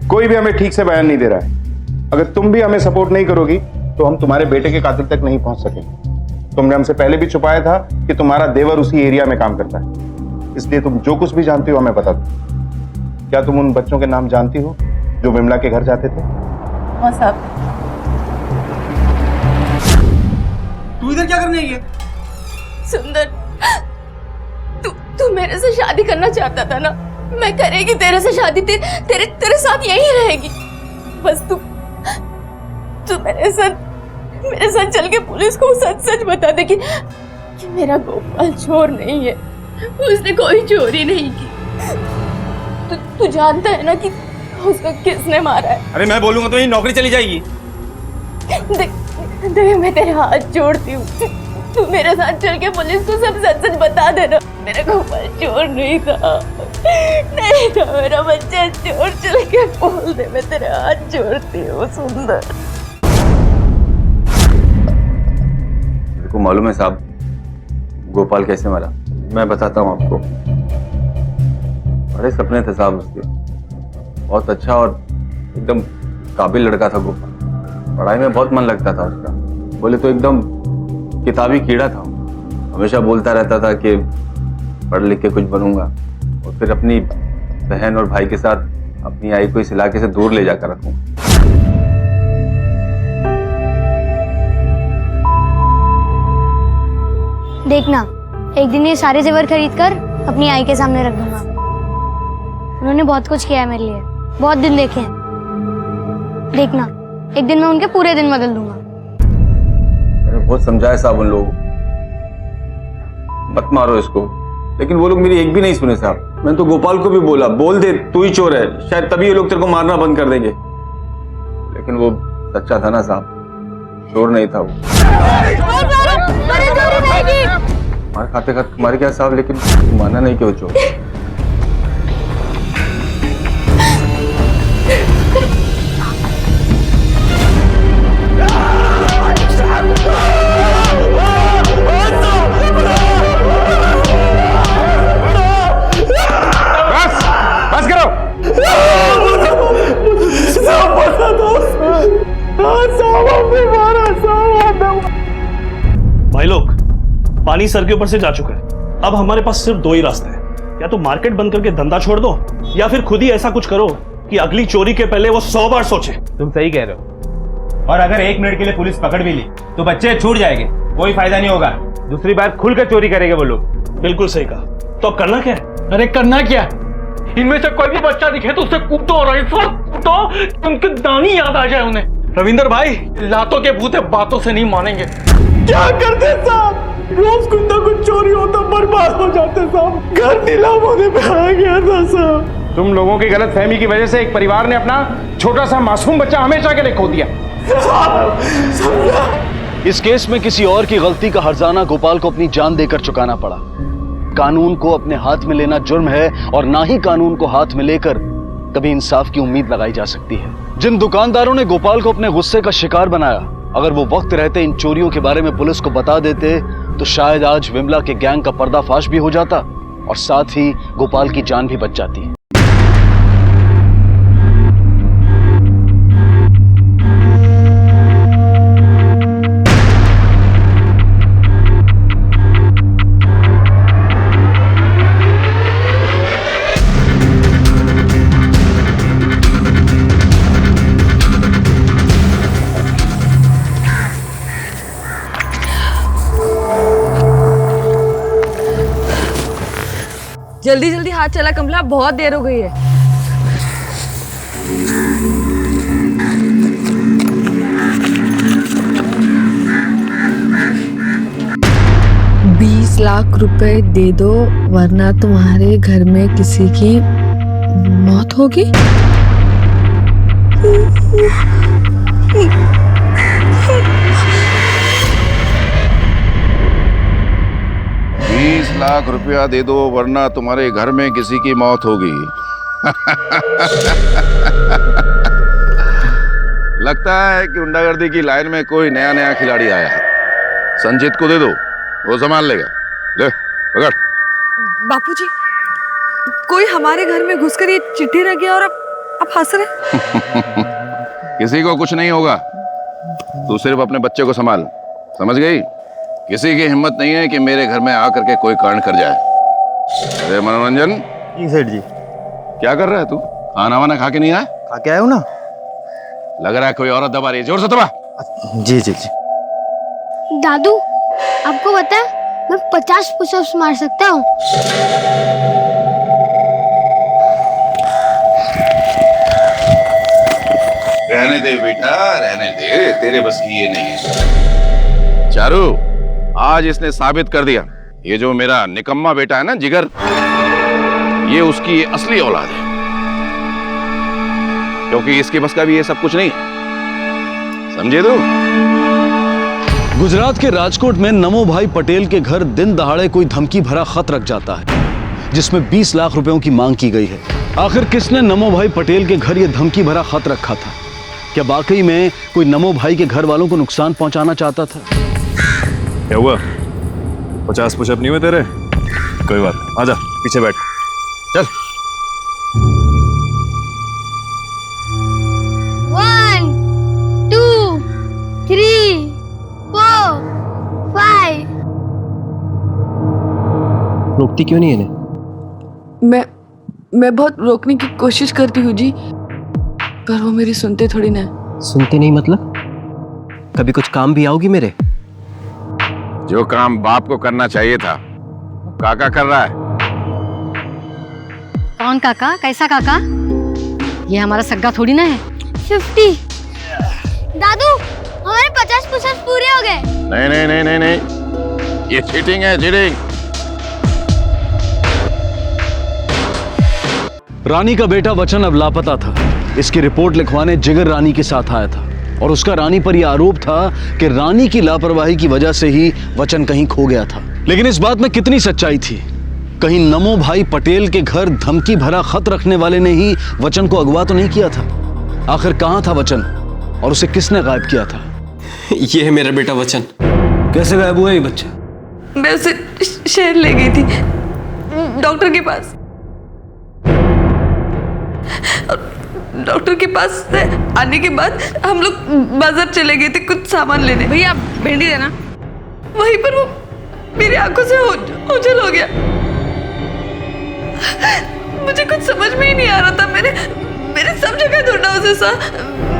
कोई भी हमें ठीक से बयान नहीं दे रहा है। अगर तुम भी हमें सपोर्ट नहीं करोगी तो हम तुम्हारे बेटे के कातिल तक नहीं पहुंच सकेंगे। तुमने हमसे पहले भी छुपाया था कि तुम्हारा देवर उसी एरिया में काम करता है, इसलिए तुम जो कुछ भी जानती हो हमें बता दो। क्या तुम उन बच्चों के नाम जानती हो जो विमला के घर जाते थे? हाँ साहब। तू इधर क्या करने आई है? सुंदर, तू मेरे से शादी करना चाहता था ना? मैं करेगी तेरे से शादी, तेरे साथ यहीं रहेगी। बस तू मेरे साथ चल के पुलिस को सच बता दे कि मेरा गोपाल चोर नहीं है, उसने कोई चोरी नहीं की। तू जानता है ना कि उसको किसने मारा है? अरे मैं बोलूंगा तो ये नौकरी चली जाएगी। देख, मैं तेरे हाथ जोड़ती हूँ, तू मेरे साथ चल के पुलिस को सब सच बता देना। मेरा गोपाल चोर नहीं था, मेरा बच्चा चोर। चल के बोल दे, मैं तेरे हाथ जोड़ती हूँ। सुंदर, मेरे को मालूम है साहब गोपाल कैसे मरा। मैं बताता हूँ आपको। बड़े सपने थे साहब उसके, बहुत अच्छा और एकदम काबिल लड़का था गोपाल। पढ़ाई में बहुत मन लगता था उसका, बोले तो एकदम किताबी कीड़ा था। हमेशा बोलता रहता था कि पढ़ लिख के कुछ बनूंगा, और फिर अपनी बहन और भाई के साथ अपनी आई को इस इलाके से दूर ले जाकर रखूंगा। देखना, एक दिन ये सारे जेवर खरीद कर अपनी आई के सामने रख दूंगा। उन्होंने बहुत कुछ किया है मेरे लिए, बहुत दिन देखे हैं। देखना, एक दिन मैं उनके पूरे दिन बदल दूंगा। मैंने बहुत समझाया साहब उन लोगों, मत मारो इसको, लेकिन वो लोग मेरी एक भी नहीं सुने साहब। मैंने तो गोपाल को भी बोला, बोल दे तू ही चोर है, शायद तभी ये लोग तेरे को मारना बंद कर देंगे। लेकिन वो सच्चा था ना साहब, चोर नहीं था वो। मार खाते खाते मार गया साहब, लेकिन माना नहीं कि वो चोर। पानी सर के ऊपर से जा चुका है। अब हमारे पास सिर्फ 2 ही रास्ते हैं, या तो मार्केट बंद करके धंधा छोड़ दो, या फिर खुद ही ऐसा कुछ करो कि अगली चोरी के पहले वो 100 बार सोचे। तुम सही कह रहे हो। और अगर 1 मिनट के लिए पुलिस पकड़ भी ली तो बच्चे छूट जाएंगे, कोई फायदा नहीं होगा। दूसरी बार खुलकर चोरी करेंगे वो लोग। बिल्कुल सही कहा। तो अब करना क्या है? अरे करना क्या, इनमें से कोई भी बच्चा दिखे तो उससे कूदो और ऐसा कूदो उनकी दानी याद आ जाए उन्हें। रविंदर भाई, लातों के भूत बातों से नहीं मानेंगे। क्या करते साहब, रोज कुछ ना कुछ चोरी होता, बर्बाद हो जाते साहब। घर नीलाम होने पे आ गया था साहब। तुम लोगों की गलत फहमी की वजह से एक परिवार ने अपना छोटा सा मासूम बच्चा हमेशा के लिए खो दिया। इस केस में किसी और की गलती का हर्जाना गोपाल को अपनी जान देकर चुकाना पड़ा। कानून को अपने हाथ में लेना जुर्म है और ना ही कानून को हाथ में लेकर कभी इंसाफ की उम्मीद लगाई जा सकती है। जिन दुकानदारों ने गोपाल को अपने गुस्से का शिकार बनाया, अगर वो वक्त रहते इन चोरियों के बारे में पुलिस को बता देते तो शायद आज विमला के गैंग का पर्दाफाश भी हो जाता और साथ ही गोपाल की जान भी बच जाती। जल्दी जल्दी हाथ चला कमला, बहुत देर हो गई है। ₹20 लाख दे दो वरना तुम्हारे घर में किसी की मौत होगी। 20 लाख रुपया दे दो वरना तुम्हारे घर में किसी की मौत होगी। लगता है कि गुंडागर्दी की लाइन में कोई नया खिलाड़ी आया है। संजीत को दे दो, वो संभाल लेगा। ले पकड़। बापूजी, कोई हमारे घर में घुसकर ये चिट्ठी रख गया और अब हंस रहे। किसी को कुछ नहीं होगा, तू सिर्फ अपने बच्चे को संभाल, समझ गई? किसी की हिम्मत नहीं है कि मेरे घर में आकर के कोई कांड कर जाए। अरे मनोरंजन। जी सेठ जी। क्या कर रहा है तू? खाना वाना खा के नहीं आया? खा के आया हूँ ना। लग रहा है कोई औरत दबा रही है, जोर से दबा। जी जी जी। दादू, आपको पता है मैं 50 पुशअप्स मार सकता हूँ। रहने दे बेटा, रहने दे, तेरे बस की ये नहीं है। चारू, आज इसने साबित कर दिया, ये जो मेरा निकम्मा बेटा है ना जिगर, ये उसकी असली औलाद है, क्योंकि इसके बस का भी ये सब कुछ नहीं है, समझे तू? गुजरात के राजकोट में नमो भाई पटेल के घर दिन दहाड़े कोई धमकी भरा खत रख जाता है जिसमें 20 लाख रुपयों की मांग की गई है। आखिर किसने नमो भाई पटेल के घर ये धमकी भरा खत रखा था? क्या वाकई में कोई नमो भाई के घर वालों को नुकसान पहुंचाना चाहता था? क्या हुआ? 50 पुशअप नहीं हुए तेरे? कोई बात, आजा पीछे बैठ, चल। 1 2 3 4 5। रोकती क्यों नहीं है? मैं बहुत रोकने की कोशिश करती हूँ जी, पर वो मेरी सुनते थोड़ी ना। सुनते नहीं मतलब? कभी कुछ काम भी आओगी मेरे? जो काम बाप को करना चाहिए था काका कर रहा है। कौन काका? कैसा काका? ये हमारा सग्गा थोड़ी ना है। 50। दादू, हमारे 50 पुशअप्स पूरे हो गए। नहीं नहीं नहीं नहीं नहीं, ये चीटिंग है, चीटिंग। रानी का बेटा वचन अब लापता था। इसकी रिपोर्ट लिखवाने जिगर रानी के साथ आया था और उसका रानी पर यह आरोप था कि रानी की लापरवाही की वजह से ही वचन कहीं खो गया था। लेकिन इस बात में कितनी सच्चाई थी? कहीं नमो भाई पटेल के घर धमकी भरा खत रखने वाले ने ही वचन को अगवा तो नहीं किया था? आखिर कहां था वचन और उसे किसने गायब किया था? ये है मेरा बेटा वचन। कैसे गायब हुआ ये बच्चा? मैं उसे शहर ले गई थी डॉक्टर के पास। डॉक्टर के पास से आने के बाद हम लोग बाजार चले गए थे कुछ सामान लेने। भैया भिंडी देना। वहीं पर वो मेरी आंखों से ओझल हो गया। मुझे कुछ समझ में ही नहीं आ रहा था। मैंने सब जगह ढूंढा उसे सर,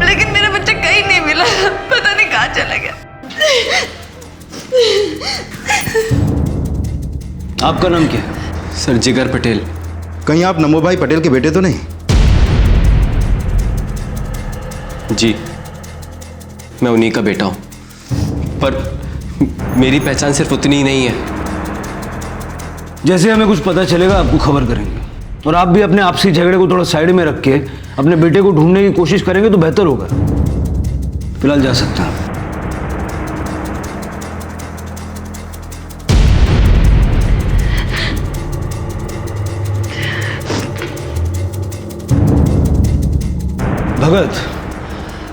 लेकिन मेरा बच्चा कहीं नहीं मिला। पता नहीं कहाँ चला गया। आपका नाम क्या है? सर जिगर पटेल। कहीं आप नमो भाई पटेल के बेटे तो नहीं? जी, मैं उन्हीं का बेटा हूं, पर मेरी पहचान सिर्फ उतनी ही नहीं है। जैसे हमें कुछ पता चलेगा आपको खबर करेंगे, और आप भी अपने आपसी झगड़े को थोड़ा साइड में रख के अपने बेटे को ढूंढने की कोशिश करेंगे तो बेहतर होगा। फिलहाल जा सकता है। भगत,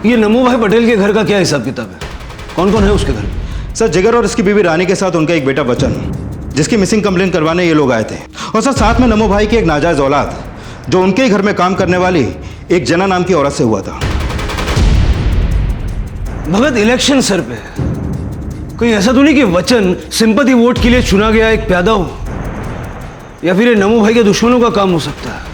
ये नमो भाई पटेल के घर का क्या हिसाब किताब है? कौन कौन है उसके घर में? सर जिगर और इसकी बीवी रानी के साथ उनका एक बेटा बच्चन, जिसकी मिसिंग कंप्लेन करवाने ये लोग आए थे। और सर साथ में नमो भाई की एक नाजायज औलाद, जो उनके ही घर में काम करने वाली एक जना नाम की औरत से हुआ था। भगत, इलेक्शन सर पे कोई ऐसा तो नहीं कि वचन सिंपैथी वोट के लिए चुना गया एक प्यादा हो, या फिर ये नमो भाई के दुश्मनों का काम हो सकता है।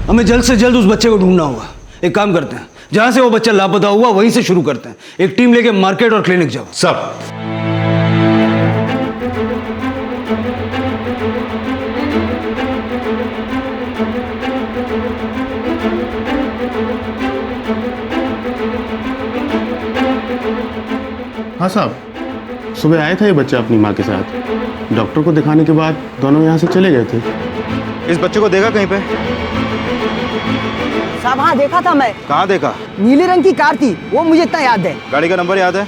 हमें जल्द से जल्द उस बच्चे को ढूंढना होगा। एक काम करते हैं, जहां से वो बच्चा लापता हुआ वहीं से शुरू करते हैं। एक टीम लेके मार्केट और क्लिनिक जाओ। सब हाँ साहब, सुबह आया था ये बच्चा अपनी माँ के साथ। डॉक्टर को दिखाने के बाद दोनों यहाँ से चले गए थे। इस बच्चे को देखा कहीं पे? साहब हाँ देखा था मैं। कहाँ देखा? नीले रंग की कार थी, वो मुझे इतना याद है। गाड़ी का नंबर याद है?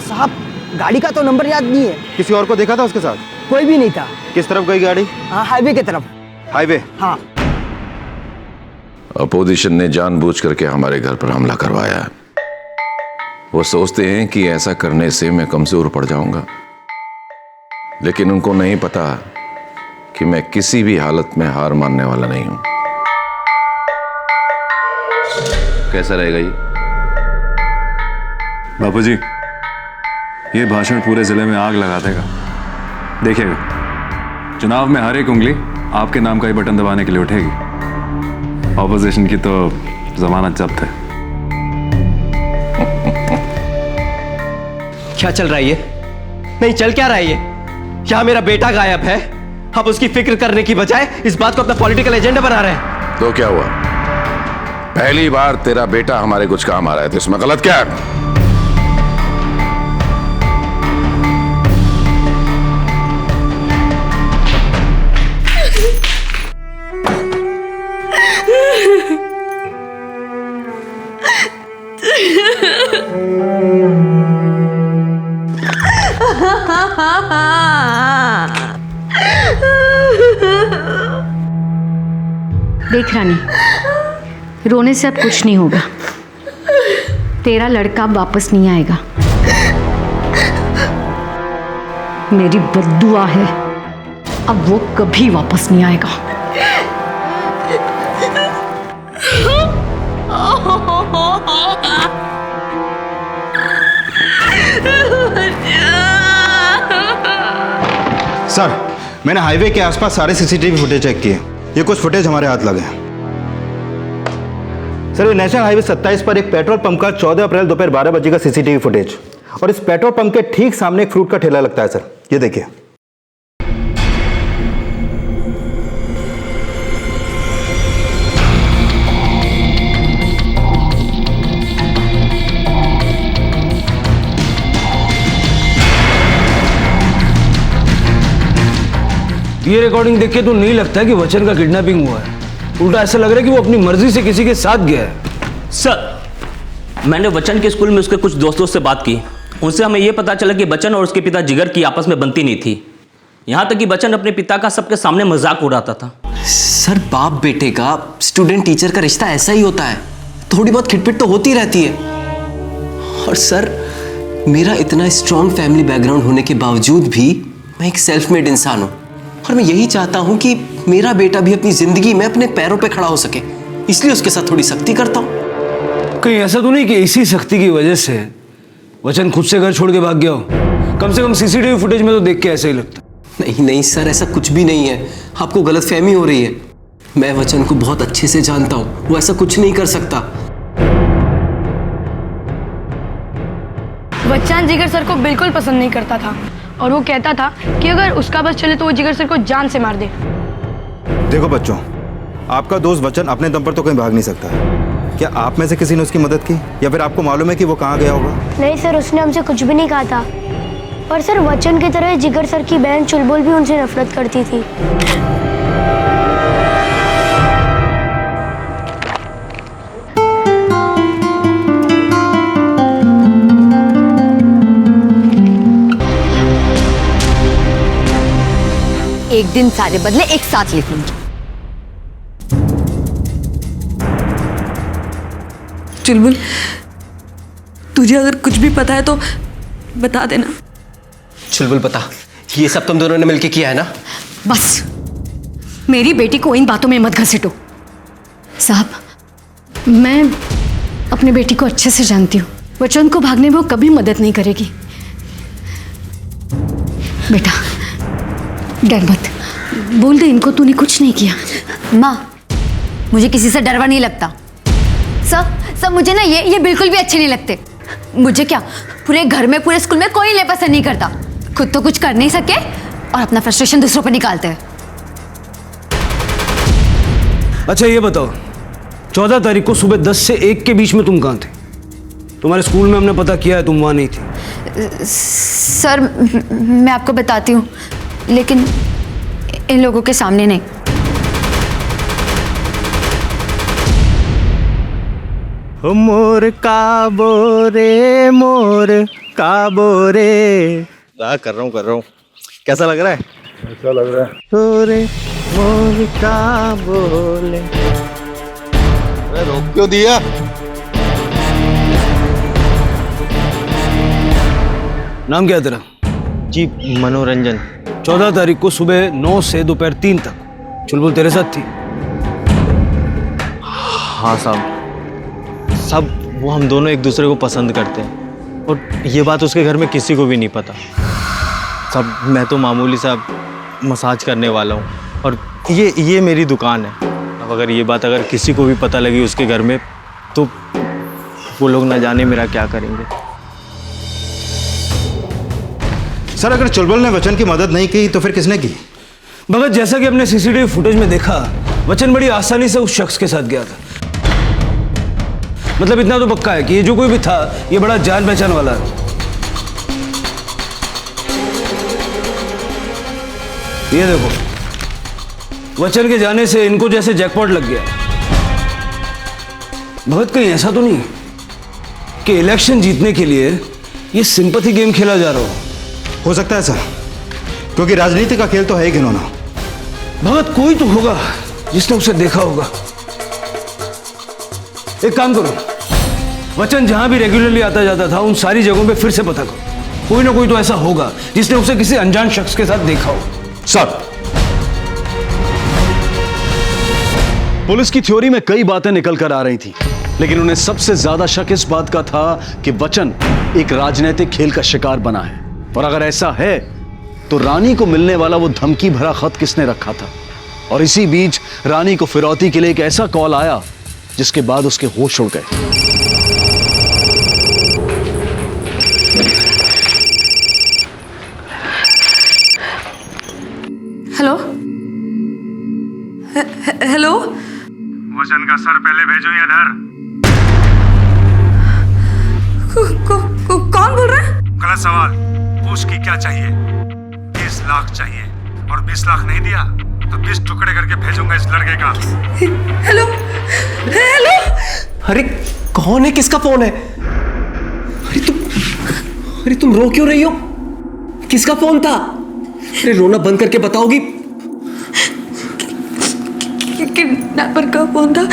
साहब गाड़ी का तो नंबर याद नहीं है। किसी और को देखा था उसके साथ? कोई भी नहीं था। किस तरफ गई गाड़ी? हाईवे की तरफ। हाईवे? हाँ। अपोजिशन ने जानबूझ करके हमारे घर पर हमला करवाया है। वो सोचते हैं कि ऐसा करने से मैं कमजोर पड़ जाऊंगा, लेकिन उनको नहीं पता कि मैं किसी भी हालत में हार मानने वाला नहीं हूं। कैसा रहेगा ये? बापूजी, ये भाषण पूरे जिले में आग लगा देगा। देखिएगा, चुनाव में हर एक उंगली आपके नाम का ही बटन दबाने के लिए उठेगी। ऑपोजिशन की तो जमानत जब्त है। क्या चल रहा है ये? नहीं चल क्या रहा है ये? क्या मेरा बेटा गायब है? आप उसकी फिक्र करने की बजाय इस बात को अपना पॉलिटिकल एजेंडा बना रहे हैं। तो क्या हुआ? पहली बार तेरा बेटा हमारे कुछ काम आ रहा है, तो इसमें गलत क्या है? देख रानी, रोने से अब कुछ नहीं होगा। तेरा लड़का अब वापस नहीं आएगा। मेरी बद्दुआ है, अब वो कभी वापस नहीं आएगा। सर, मैंने हाईवे के आसपास सारे सीसीटीवी फुटेज चेक किए। ये कुछ फुटेज हमारे हाथ लगे हैं। सर, ये नेशनल हाईवे 27 पर एक पेट्रोल पंप का 14 अप्रैल दोपहर 12 बजे का सीसीटीवी फुटेज, और इस पेट्रोल पंप के ठीक सामने एक फ्रूट का ठेला लगता है। सर ये देखिए। ये रिकॉर्डिंग देख के तो नहीं लगता है कि वचन का किडनैपिंग हुआ है। उल्टा ऐसा लग रहा है कि वो अपनी मर्जी से किसी के साथ गया है। सर, मैंने वचन के स्कूल में उसके कुछ दोस्तों से बात की। उनसे हमें यह पता चला कि बच्चन और उसके पिता जिगर की आपस में बनती नहीं थी। यहाँ तक कि बच्चन अपने पिता का सबके सामने मजाक उड़ाता था। सर, बाप बेटे का, स्टूडेंट टीचर का रिश्ता ऐसा ही होता है। थोड़ी बहुत खिटपिट तो होती रहती है। और सर, मेरा इतना स्ट्रॉन्ग फैमिली बैकग्राउंड होने के बावजूद भी मैं एक सेल्फ मेड इंसान हूँ, और मैं यही चाहता हूँ कि मेरा बेटा भी अपनी जिंदगी में अपने पैरों पे खड़ा हो सके, इसलिए उसके साथ थोड़ी सख्ती करता हूँ। कहीं ऐसा तो नहीं कि इसी सख्ती की वजह से वचन खुद से घर छोड़ के भाग गया हो? कम से कम सीसीटीवी फुटेज में तो देख के ऐसे ही लगता। नहीं नहीं सर, ऐसा कुछ भी नहीं है। आपको गलतफहमी हो रही है। मैं वचन को बहुत अच्छे से जानता हूँ, वो ऐसा कुछ नहीं कर सकता। वचन जिगर सर को बिल्कुल पसंद नहीं करता था और वो कहता था कि अगर उसका बस चले तो वो जिगर सर को जान से मार दे। देखो बच्चों, आपका दोस्त वचन अपने दम पर तो कहीं भाग नहीं सकता है। क्या आप में से किसी ने उसकी मदद की या फिर आपको मालूम है कि वो कहाँ गया होगा? नहीं सर, उसने हमसे कुछ भी नहीं कहा था। पर सर वचन की तरह जिगर सर की बहन चुलबुल भी उनसे नफरत करती थी। एक दिन सारे बदले एक साथ लिखूंगी। चुलबुल, तुझे अगर कुछ भी पता है तो बता देना। चुलबुल पता, ये सब तुम दोनों ने मिलके किया है ना? बस मेरी बेटी को इन बातों में मत घसीटो। साहब, मैं अपनी बेटी को अच्छे से जानती हूँ। वचन को भागने में वो कभी मदद नहीं करेगी। बेटा डर मत, बोल दे इनको तूने कुछ नहीं किया। माँ, मुझे किसी से डरवा नहीं लगता। सब मुझे ना ये बिल्कुल भी अच्छे नहीं लगते। मुझे क्या, पूरे घर में पूरे स्कूल में कोई इन्हें पसंद नहीं करता। खुद तो कुछ कर नहीं सके और अपना फ्रस्ट्रेशन दूसरों पर निकालते हैं। अच्छा ये बताओ, 14 तारीख को सुबह 10 से 1 के बीच में तुम कहाँ थे? तुम्हारे स्कूल में हमने पता किया है तुम वहाँ नहीं थी। सर मैं आपको बताती हूँ, लेकिन इन लोगों के सामने नहीं। मोर काबो रे कर रहा हूँ। कैसा लग रहा है? अच्छा लग रहा है। रे मोर काबो रे। रोक क्यों दिया? नाम क्या है तेरा? जी मनोरंजन। 14 तारीख को सुबह 9 से दोपहर 3 तक चुलबुल तेरे साथ थी? हाँ साहब, वो हम दोनों एक दूसरे को पसंद करते हैं और ये बात उसके घर में किसी को भी नहीं पता। सब मैं तो मामूली सा मसाज करने वाला हूँ और ये मेरी दुकान है। अब अगर ये बात अगर किसी को भी पता लगी उसके घर में तो वो लोग ना जाने मेरा क्या करेंगे। सर अगर चुलबुल ने वचन की मदद नहीं की तो फिर किसने की? भगत, जैसा कि हमने सीसीटीवी फुटेज में देखा, वचन बड़ी आसानी से उस शख्स के साथ गया था। मतलब इतना तो पक्का है कि ये जो कोई भी था, ये बड़ा जान पहचान वाला है। ये देखो, वचन के जाने से इनको जैसे जैकपॉट लग गया। भगत, कहीं ऐसा तो नहीं कि इलेक्शन जीतने के लिए ये सिंपैथी गेम खेला जा रहा हो सकता है सर, क्योंकि राजनीति का खेल तो है ही घिनौना। भगत, कोई तो होगा जिसने उसे देखा होगा। एक काम करो, वचन जहां भी रेगुलरली आता जाता था उन सारी जगहों पे फिर से पता करो। कोई ना कोई तो ऐसा होगा जिसने उसे किसी अनजान शख्स के साथ देखा हो। सर, पुलिस की थ्योरी में कई बातें निकल कर आ रही थी, लेकिन उन्हें सबसे ज्यादा शक इस बात का था कि वचन एक राजनीतिक खेल का शिकार बना है। और अगर ऐसा है तो रानी को मिलने वाला वो धमकी भरा खत किसने रखा था? और इसी बीच रानी को फिरौती के लिए एक ऐसा कॉल आया जिसके बाद उसके होश उड़ गए। हेलो हेलो, वचन का सर पहले भेजो इधर। कौन बोल रहा है? गलत सवाल पूछ की क्या चाहिए? 20 लाख चाहिए और 20 लाख नहीं दिया तो 20 टुकड़े करके भेजूंगा इस लड़के का। Hello hello. अरे कौन है? किसका फोन है? अरे तुम रो क्यों रही हो? किसका फोन था? अरे रोना बंद करके बताओगी? किडनैपर का फोन था।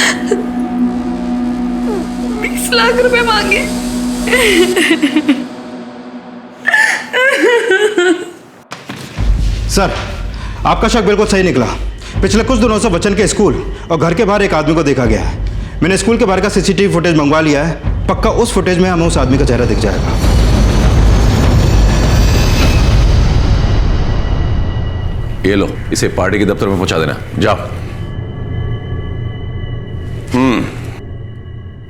20 लाख रुपए मांगे। सर आपका शक बिल्कुल सही निकला। पिछले कुछ दिनों से वचन के स्कूल और घर के बाहर एक आदमी को देखा गया है। मैंने स्कूल के बाहर का सीसीटीवी फुटेज मंगवा लिया है। पक्का उस फुटेज में हमें उस आदमी का चेहरा दिख जाएगा। ये लो, इसे पार्टी के दफ्तर में पहुंचा देना। जाओ।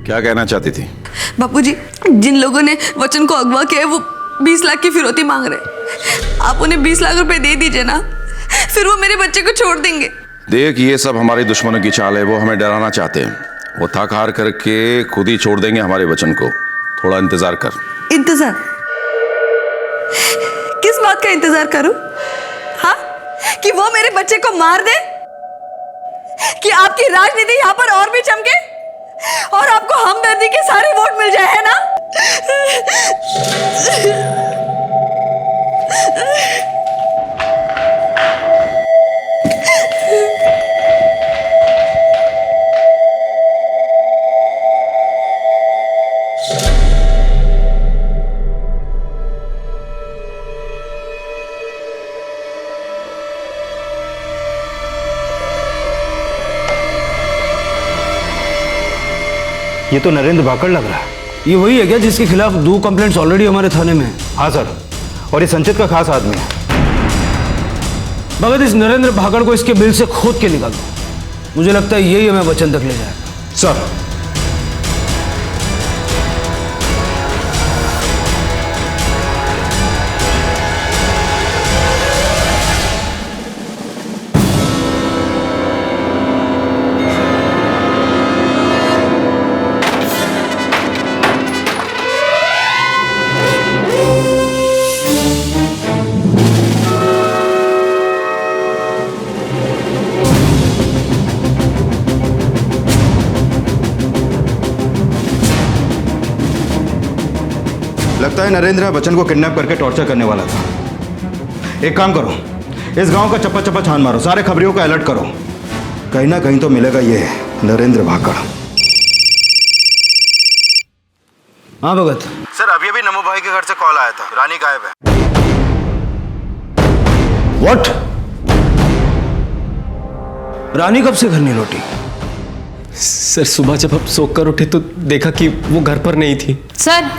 क्या कहना चाहती थी? बापूजी, जिन लोगों ने वचन को अगवा किया है वो 20 लाख की फिरौती मांग रहे। आप उन्हें 20 लाख रुपए दे दीजिए ना, फिर वो मेरे बच्चे को छोड़ देंगे। देख, ये सब हमारे दुश्मनों की चाल है। वो हमें डराना चाहते हैं। वो थक हार करके खुद ही छोड़ देंगे हमारे वचन को। थोड़ा इंतजार कर। इंतजार? किस बात का इंतजार करूं? हाँ, कि वो मेरे बच्चे को मार दे, कि आपकी राजनीति यहाँ पर और भी चमके और आपको हमदर्दी के सारे वोट मिल जाए, है ना? ये तो नरेंद्र भाकड़ लग रहा है। ये वही है क्या जिसके खिलाफ 2 कंप्लेंट्स ऑलरेडी हमारे थाने में है? हाँ सर, और ये संचित का खास आदमी है। भगत, इस नरेंद्र भाकड़ को इसके बिल से खोद के निकाल दो। मुझे लगता है यही हमें वचन तक ले जाएगा। सर, लगता है नरेंद्र बच्चन को किडनैप करके टॉर्चर करने वाला था। एक काम करो, इस गांव का चप्पा चप्पा छान मारो, सारे खबरियों का अलर्ट करो। कहीं ना कहीं तो मिलेगा ये नरेंद्र भाकड़। हाँ भगत। सर, अभी अभी नमो भाई के घर से कॉल आया था, रानी गायब है। व्हाट? रानी कब से घर नहीं लौटी? सर, सुबह जब हम सोकर कर उठे तो देखा कि वो घर पर नहीं थी। सर,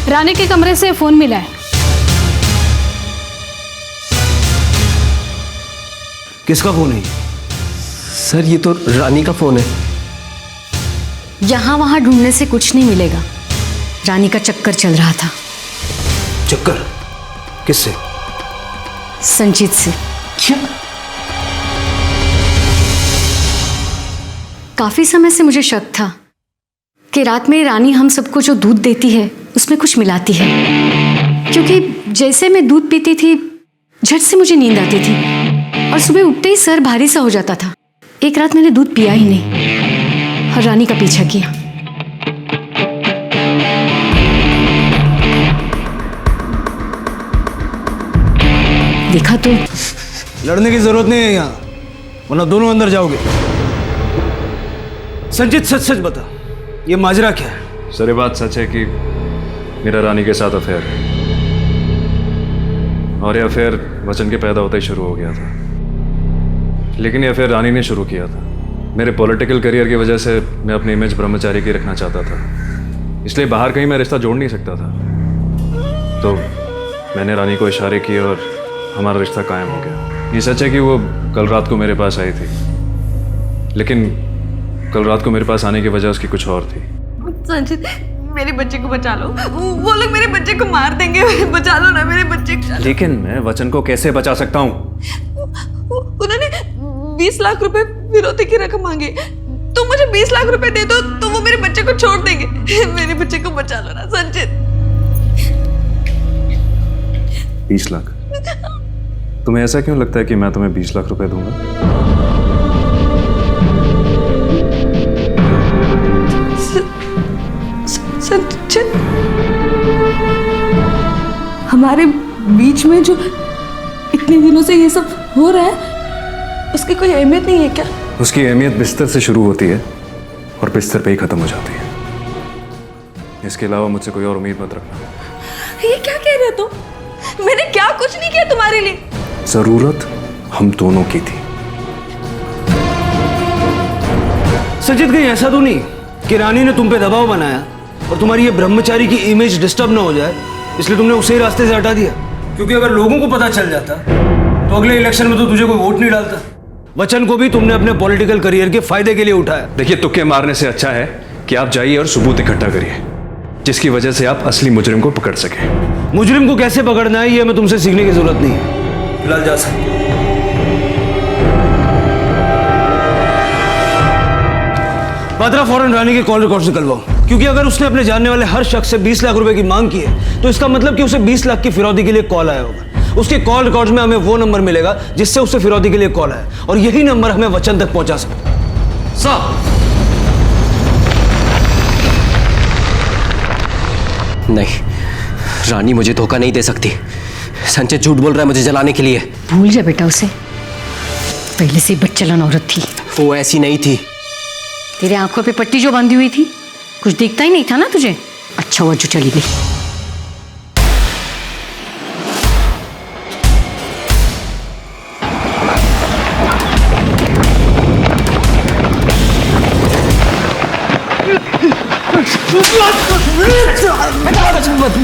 रानी के कमरे से फोन मिला है। किसका फोन है? सर, ये तो रानी का फोन है। यहां वहां ढूंढने से कुछ नहीं मिलेगा। रानी का चक्कर चल रहा था। चक्कर? किससे? संचित से। क्या? काफी समय से मुझे शक था कि रात में रानी हम सबको जो दूध देती है उसमें कुछ मिलाती है, क्योंकि जैसे मैं दूध पीती थी झट से मुझे नींद आती थी और सुबह उठते ही सर भारी सा हो जाता था। एक रात मैंने दूध पिया ही नहीं और रानी का पीछा किया। देखा तो। लड़ने की जरूरत नहीं है यहाँ, वरना दोनों अंदर जाओगे। संचित, सच सच बता, ये माजरा क्या है? सर, ये बात सच है कि मेरा रानी के साथ अफेयर है और ये अफेयर वचन के पैदा होते ही शुरू हो गया था। लेकिन ये अफेयर रानी ने शुरू किया था। मेरे पॉलिटिकल करियर की वजह से मैं अपनी इमेज ब्रह्मचारी की रखना चाहता था, इसलिए बाहर कहीं मैं रिश्ता जोड़ नहीं सकता था। तो मैंने रानी को इशारे किए और हमारा रिश्ता कायम हो गया। ये सच है कि वो कल रात को मेरे पास आई थी, लेकिन कल रात को मेरे पास आने की वजह उसकी कुछ और थी। संचित, मेरे बच्चे को बचा लो। वो लोग मेरे बच्चे को मार देंगे। बचा लो ना मेरे बच्चे को। लेकिन मैं वचन को कैसे बचा सकता हूँ? उन्होंने 20 लाख रुपए फिरौती की रकम मांगी। तुम मुझे 20 लाख रुपए दे दो तो वो मेरे बच्चे को छोड़ देंगे। मेरे बच्चे को बचा लो ना संचित। 20 लाख? तुम्हें ऐसा क्यों लगता है कि मैं तुम्हें 20 लाख रुपए दूंगा? संचित, हमारे बीच में जो इतने दिनों से ये सब हो रहा है उसकी कोई अहमियत नहीं है क्या? उसकी अहमियत बिस्तर से शुरू होती है और बिस्तर पे ही खत्म हो जाती है। इसके अलावा मुझसे कोई और उम्मीद मत रखना। ये क्या कह रहे हो तुम? मैंने क्या कुछ नहीं किया तुम्हारे लिए। जरूरत हम दोनों की थी। संचित, कहीं ऐसा तो नहीं कि रानी ने तुम पे दबाव बनाया और तुम्हारी ये ब्रह्मचारी की इमेज डिस्टर्ब ना हो जाए, इसलिए तुमने उसे ही रास्ते से हटा दिया? क्योंकि अगर लोगों को पता चल जाता तो तो अगले इलेक्शन में तो तुझे कोई वोट नहीं डालता। वचन को भी तुमने अपने पॉलिटिकल करियर के फायदे के लिए उठाया। देखिए, तुक्के मारने से अच्छा है कि आप जाइए और सबूत इकट्ठा करिए, जिसकी वजह से आप असली मुजरिम को पकड़ सके। मुजरिम को कैसे पकड़ना है ये हमें तुमसे सीखने की जरूरत नहीं है। फिलहाल जा सकते। पात्रा, फौरन रानी के कॉल रिकॉर्ड निकलवाओ, क्योंकि अगर उसने अपने जानने वाले हर शख्स से 20 लाख रुपए की मांग की है तो इसका मतलब कि उसे 20 लाख की फिरौती के लिए कॉल आया होगा। उसके कॉल रिकॉर्ड्स में हमें वो नंबर मिलेगा जिससे उसे फिरौती के लिए कॉल आया, और यही नंबर हमें वचन तक पहुंचा सकता है। नहीं, रानी मुझे धोखा नहीं दे सकती। संजय झूठ बोल रहा है मुझे जलाने के लिए। भूल जा बेटा उसे, पहले से ही बदचलन औरत थी। वो ऐसी नहीं थी। तेरे आंखों पे पट्टी जो बांधी हुई थी, कुछ दिखता ही नहीं था ना तुझे। अच्छा हुआ जो चली गई।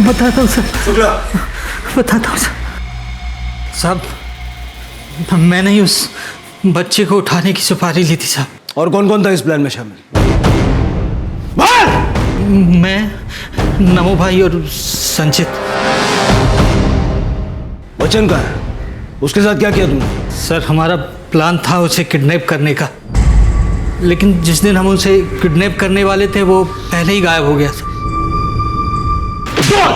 बताता हूँ सर, बताता हूँ सर। साहब, मैंने ही उस बच्चे को उठाने की सुपारी ली थी साहब। और कौन कौन था इस प्लान में शामिल? मैं, नमो भाई और संचित। वचन कहाँ है? उसके साथ क्या किया तुमने? सर, हमारा प्लान था उसे किडनैप करने का, लेकिन जिस दिन हम उसे किडनैप करने वाले थे वो पहले ही गायब हो गया था। क्या?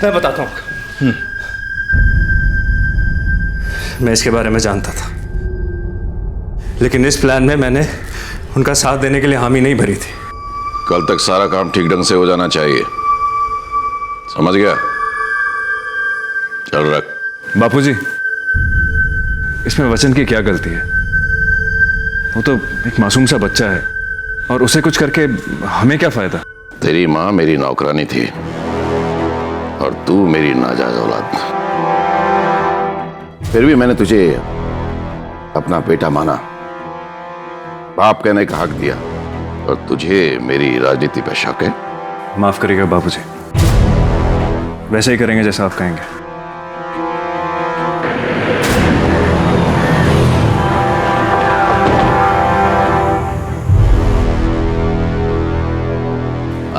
मैं बताता हूँ। मैं इसके बारे में जानता था, लेकिन इस प्लान में मैंने उनका साथ देने के लिए हामी नहीं भरी थी। कल तक सारा काम ठीक ढंग से हो जाना चाहिए, समझ गया? चल रख। बापूजी, इसमें वचन की क्या गलती है? वो तो एक मासूम सा बच्चा है, और उसे कुछ करके हमें क्या फायदा? तेरी माँ मेरी नौकरानी थी और तू मेरी नाजायज औलाद। फिर भी मैंने तुझे अपना बेटा माना, बाप कहने का हक दिया, और तुझे मेरी राजनीति पे शक है? माफ करिएगा बापूजी, वैसे ही करेंगे जैसा आप कहेंगे।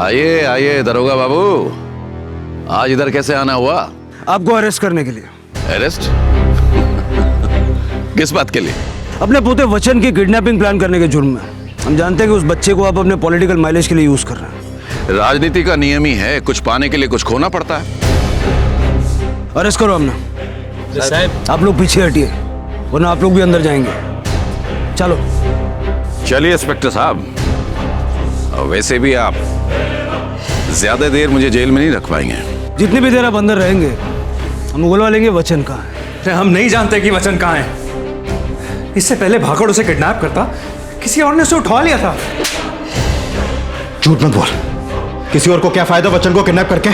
आइए आइए दरोगा बाबू, आज इधर कैसे आना हुआ? आपको अरेस्ट करने के लिए। अरेस्ट? किस बात के लिए? अपने पोते वचन की किडनैपिंग प्लान करने के जुर्म में। हम जानते हैं कि उस बच्चे को आप अपने पॉलिटिकल माइलेज के लिए यूज कर रहे हैं। राजनीति का नियम ही है, कुछ पाने के लिए कुछ खोना पड़ता है। अरेस्ट करो हमने। साहब, आप लोग पीछे हटिए, वरना आप लोग भी अंदर जाएंगे। चलो। चलिए इंस्पेक्टर साहब, और वैसे भी आप ज्यादा देर मुझे जेल में नहीं रख पाएंगे। जितनी भी देर आप अंदर रहेंगे हम बुलवा लेंगे वचन कहाँ है। हम नहीं जानते कि वचन कहाँ है। इससे पहले भागड़ उसे किडनैप करता, किसी और ने उसे उठा लिया था। झूठ मत बोल। किसी और को क्या फायदा वचन को किडनैप करके?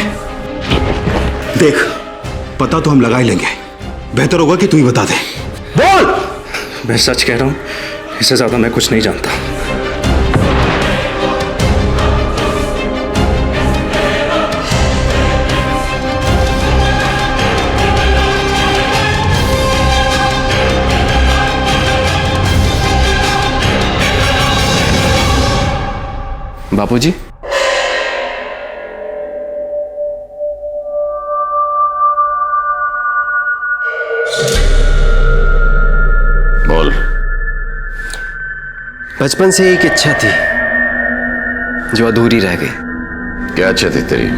देख, पता तो हम लगा ही लेंगे, बेहतर होगा कि तू ही बता दे। बोल। मैं सच कह रहा हूं, इससे ज्यादा मैं कुछ नहीं जानता। बापूजी, बोल। बचपन से एक इच्छा थी जो अधूरी रह गई। क्या इच्छा थी तेरी?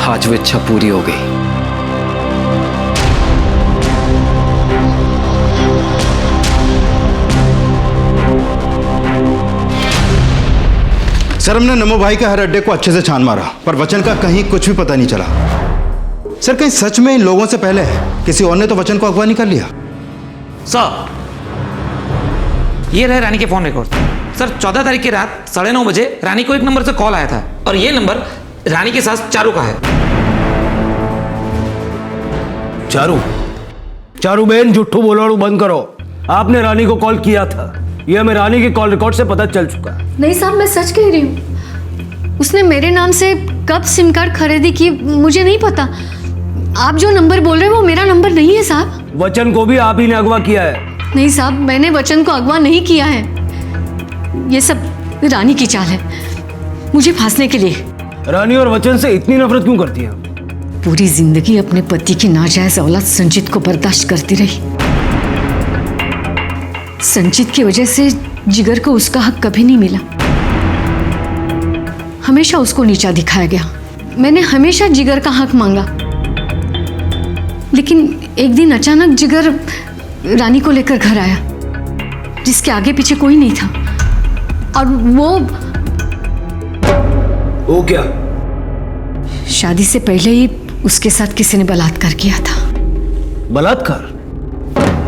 आज वो इच्छा पूरी हो गई। सर, हमने नमो भाई के हर अड्डे को अच्छे से छान मारा, पर वचन का कहीं कुछ भी पता नहीं चला। सर, कहीं सच में इन लोगों से पहले किसी और ने तो वचन को अगवा नहीं कर लिया? सर, ये रहे रानी के फोन रिकॉर्ड। सर, 14 तारीख की रात 9:30 बजे रानी को एक नंबर से कॉल आया था, और ये नंबर रानी के साथ चारू का है। चारू, चारू बहन, झूठू बोलाड़ू बंद करो। आपने रानी को कॉल किया था, यह हमें रानी के कॉल रिकॉर्ड से पता चल चुका है। नहीं साहब, मैं सच कह रही हूँ। उसने मेरे नाम से कब सिम कार्ड खरीदी की मुझे नहीं पता। आप जो नंबर बोल रहे हो वो मेरा नंबर नहीं है साहब। वचन को भी आप ही ने अगवा किया है। नहीं साहब, मैंने वचन को अगवा नहीं किया है। ये सब रानी की चाल है, मुझे फांसने के लिए। रानी और वचन से इतनी नफरत क्यों करती हैं? पूरी जिंदगी अपने पति की नाजायज औलाद संजीत को बर्दाश्त करती रही। संजीत की वजह से जिगर को उसका हक कभी नहीं मिला। हमेशा उसको नीचा दिखाया गया। मैंने हमेशा जिगर का हक मांगा, लेकिन एक दिन अचानक जिगर रानी को लेकर घर आया, जिसके आगे पीछे कोई नहीं था। और वो क्या? शादी से पहले ही उसके साथ किसी ने बलात्कार किया था। बलात्कार?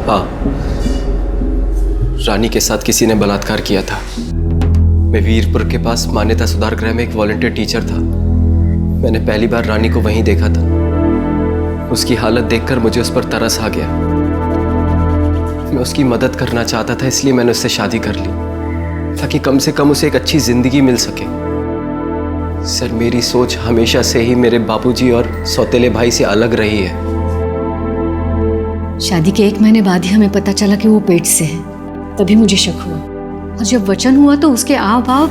हाँ, रानी के साथ किसी ने बलात्कार किया था। मैं वीरपुर के पास मान्यता सुधार गृह में एक वॉलंटियर टीचर था। मैंने पहली बार रानी को वहीं देखा था। उसकी हालत देखकर मुझे उस पर तरस आ गया। मैं उसकी मदद करना चाहता था, इसलिए मैंने उससे शादी कर ली, ताकि कम से कम उसे एक अच्छी जिंदगी मिल सके। सर, मेरी सोच हमेशा से ही मेरे बाबूजी और सौतेले भाई से अलग रही है। शादी के 1 महीने बाद ही हमें पता चला कि वो पेट से है, तभी मुझे शक हुआ। और जब वचन हुआ तो उसके आव भाव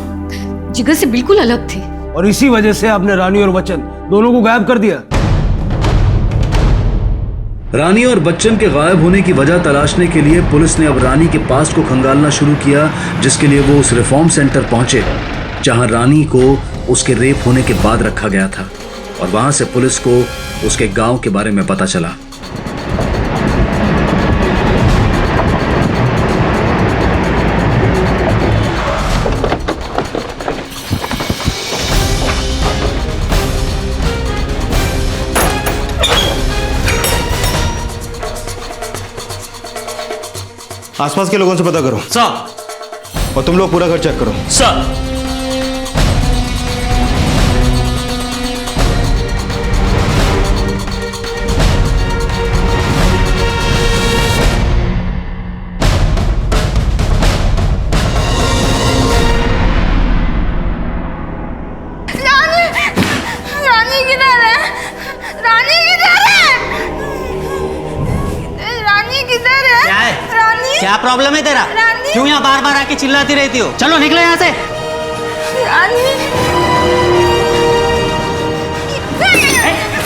जिगर से बिल्कुल अलग थे। और इसी वजह से आपने रानी और वचन दोनों को गायब कर दिया। रानी और बच्चन के गायब होने की वजह तलाशने के लिए पुलिस ने अब रानी के पास्ट को खंगालना शुरू किया, जिसके लिए वो उस रिफॉर्म सेंटर पहुंचे जहां रानी को उसके रेप होने के बाद रखा गया था। और वहां से पुलिस को उसके गांव के बारे में पता चला। आसपास के लोगों से पता करो सर। और तुम लोग पूरा घर चेक करो सर। रानी किधर है? रानी किधर है? रानी किधर है? क्या है? रानी, क्या प्रॉब्लम है तेरा? रानी, क्यों यहाँ बार बार आके चिल्लाती रहती हो? चलो निकलो यहाँ से। रानी,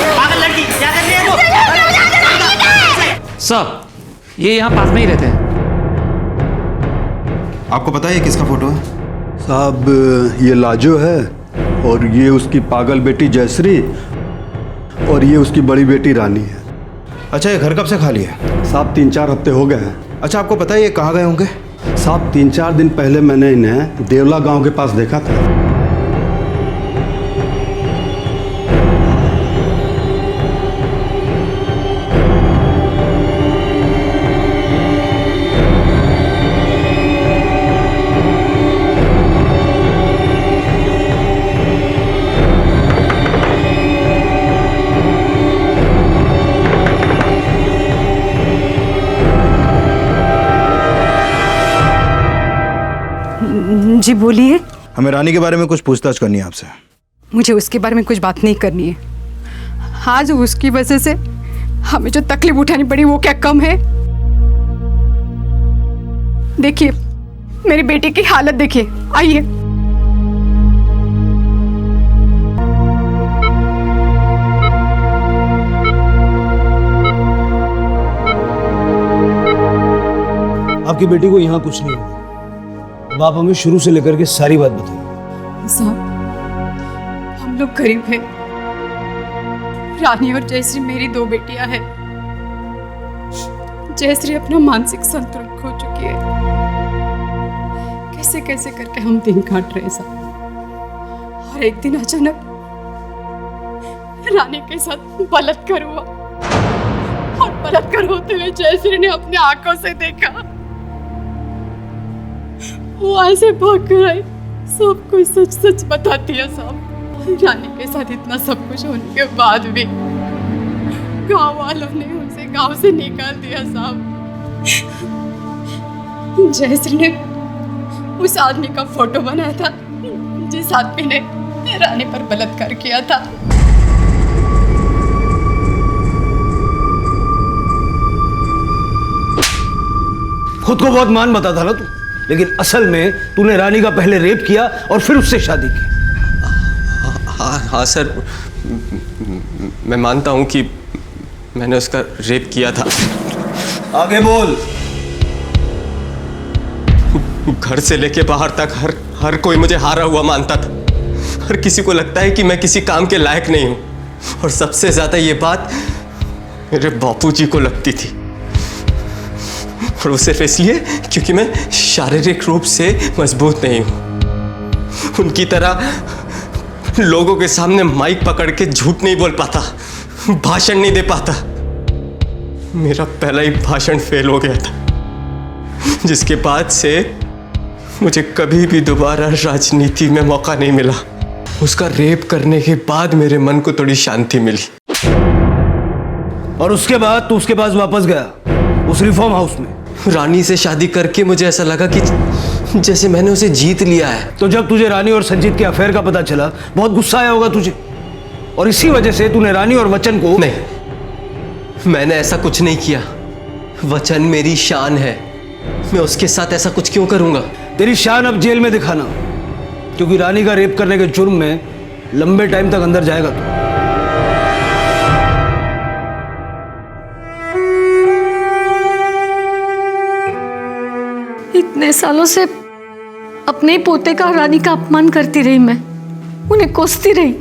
पागल लड़की, क्या कर रही है वो? सर, ये यहाँ पास में ही रहते हैं। आपको पता है ये किसका फोटो है? साहब, ये लाजो है, और ये उसकी पागल बेटी जयश्री, और ये उसकी बड़ी बेटी रानी है। अच्छा, ये घर कब से खाली है? साहब 3-4 हफ्ते हो गए हैं। अच्छा, आपको पता है ये कहाँ गए होंगे? साहब 3-4 दिन पहले मैंने इन्हें देवला गांव के पास देखा था। जी बोलिए। हमें रानी के बारे में कुछ पूछताछ करनी है आपसे। मुझे उसके बारे में कुछ बात नहीं करनी है। आज उसकी वजह से हमें जो तकलीफ उठानी पड़ी वो क्या कम है? देखिए, मेरी बेटी की हालत देखिए, आइए। आपकी बेटी को यहाँ कुछ नहीं हुआ। अब आप हमें शुरू से लेकर के सारी बात बताइए। साहब, हम लोग गरीब हैं। रानी और जयश्री मेरी 2 बेटियां हैं। जयश्री अपना मानसिक संतुलन खो चुकी है। कैसे कैसे करके हम दिन काट रहे हैं साहब। और एक दिन अचानक रानी के साथ बलात्कार हुआ, और बलात्कार होते हुए जयश्री ने अपने आंखों से देखा। वो ऐसे भाग कर आई, सब कुछ सच सच बताती है साहब। रानी के साथ इतना सब कुछ होने के बाद भी गांव वालों ने उसे गांव से निकाल दिया साहब। जयश्री ने उस आदमी का फोटो बनाया था जिस आदमी ने रानी पर बलात्कार किया था। खुद को बहुत मान बताता ना तू, लेकिन असल में तूने रानी का पहले रेप किया और फिर उससे शादी की। हाँ सर, मैं मानता हूँ कि मैंने उसका रेप किया था। आगे बोल। घर से लेके बाहर तक हर कोई मुझे हारा हुआ मानता था। हर किसी को लगता है कि मैं किसी काम के लायक नहीं हूं, और सबसे ज्यादा ये बात मेरे बापूजी को लगती थी, और वो सिर्फ इसलिए क्योंकि मैं शारीरिक रूप से मजबूत नहीं हूं। उनकी तरह लोगों के सामने माइक पकड़ के झूठ नहीं बोल पाता, भाषण नहीं दे पाता। मेरा पहला ही भाषण फेल हो गया था, जिसके बाद से मुझे कभी भी दोबारा राजनीति में मौका नहीं मिला। उसका रेप करने के बाद मेरे मन को थोड़ी शांति मिली। और उसके बाद तू उसके पास वापस गया उस रिफॉर्म हाउस में। रानी से शादी करके मुझे ऐसा लगा कि जैसे मैंने उसे जीत लिया है। तो जब तुझे रानी और संजीत के अफेयर का पता चला, बहुत गुस्सा आया होगा तुझे, और इसी वजह से तूने रानी और वचन को। नहीं, मैंने ऐसा कुछ नहीं किया। वचन मेरी शान है, मैं उसके साथ ऐसा कुछ क्यों करूंगा? तेरी शान अब जेल में दिखाना, क्योंकि रानी का रेप करने के जुर्म में लंबे टाइम तक अंदर जाएगा तू। इतने सालों से अपने पोते का रानी का अपमान करती रही, मैं उन्हें कोसती रही।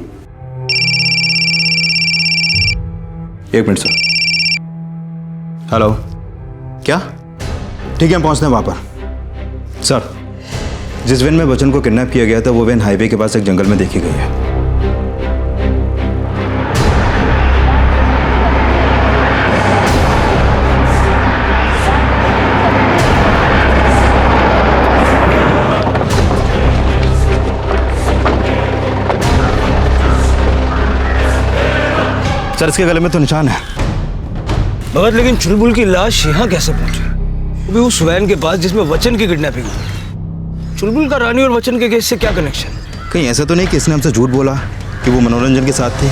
एक मिनट सर। हेलो, क्या? ठीक है, हम पहुंचते हैं वहां पर। सर, जिस वैन में बच्चन को किडनैप किया गया था वो वैन हाईवे के पास एक जंगल में देखी गई है। सर, इसके गले में तो निशान है। भगत, लेकिन चुलबुल की लाश यहाँ कैसे पहुंची? वो भी उस वैन के पास जिसमें वचन की किडनैपिंग हुई। चुलबुल का रानी और वचन के केस से क्या कनेक्शन? कहीं ऐसा तो नहीं कि इसने हमसे झूठ बोला कि वो मनोरंजन के साथ थी?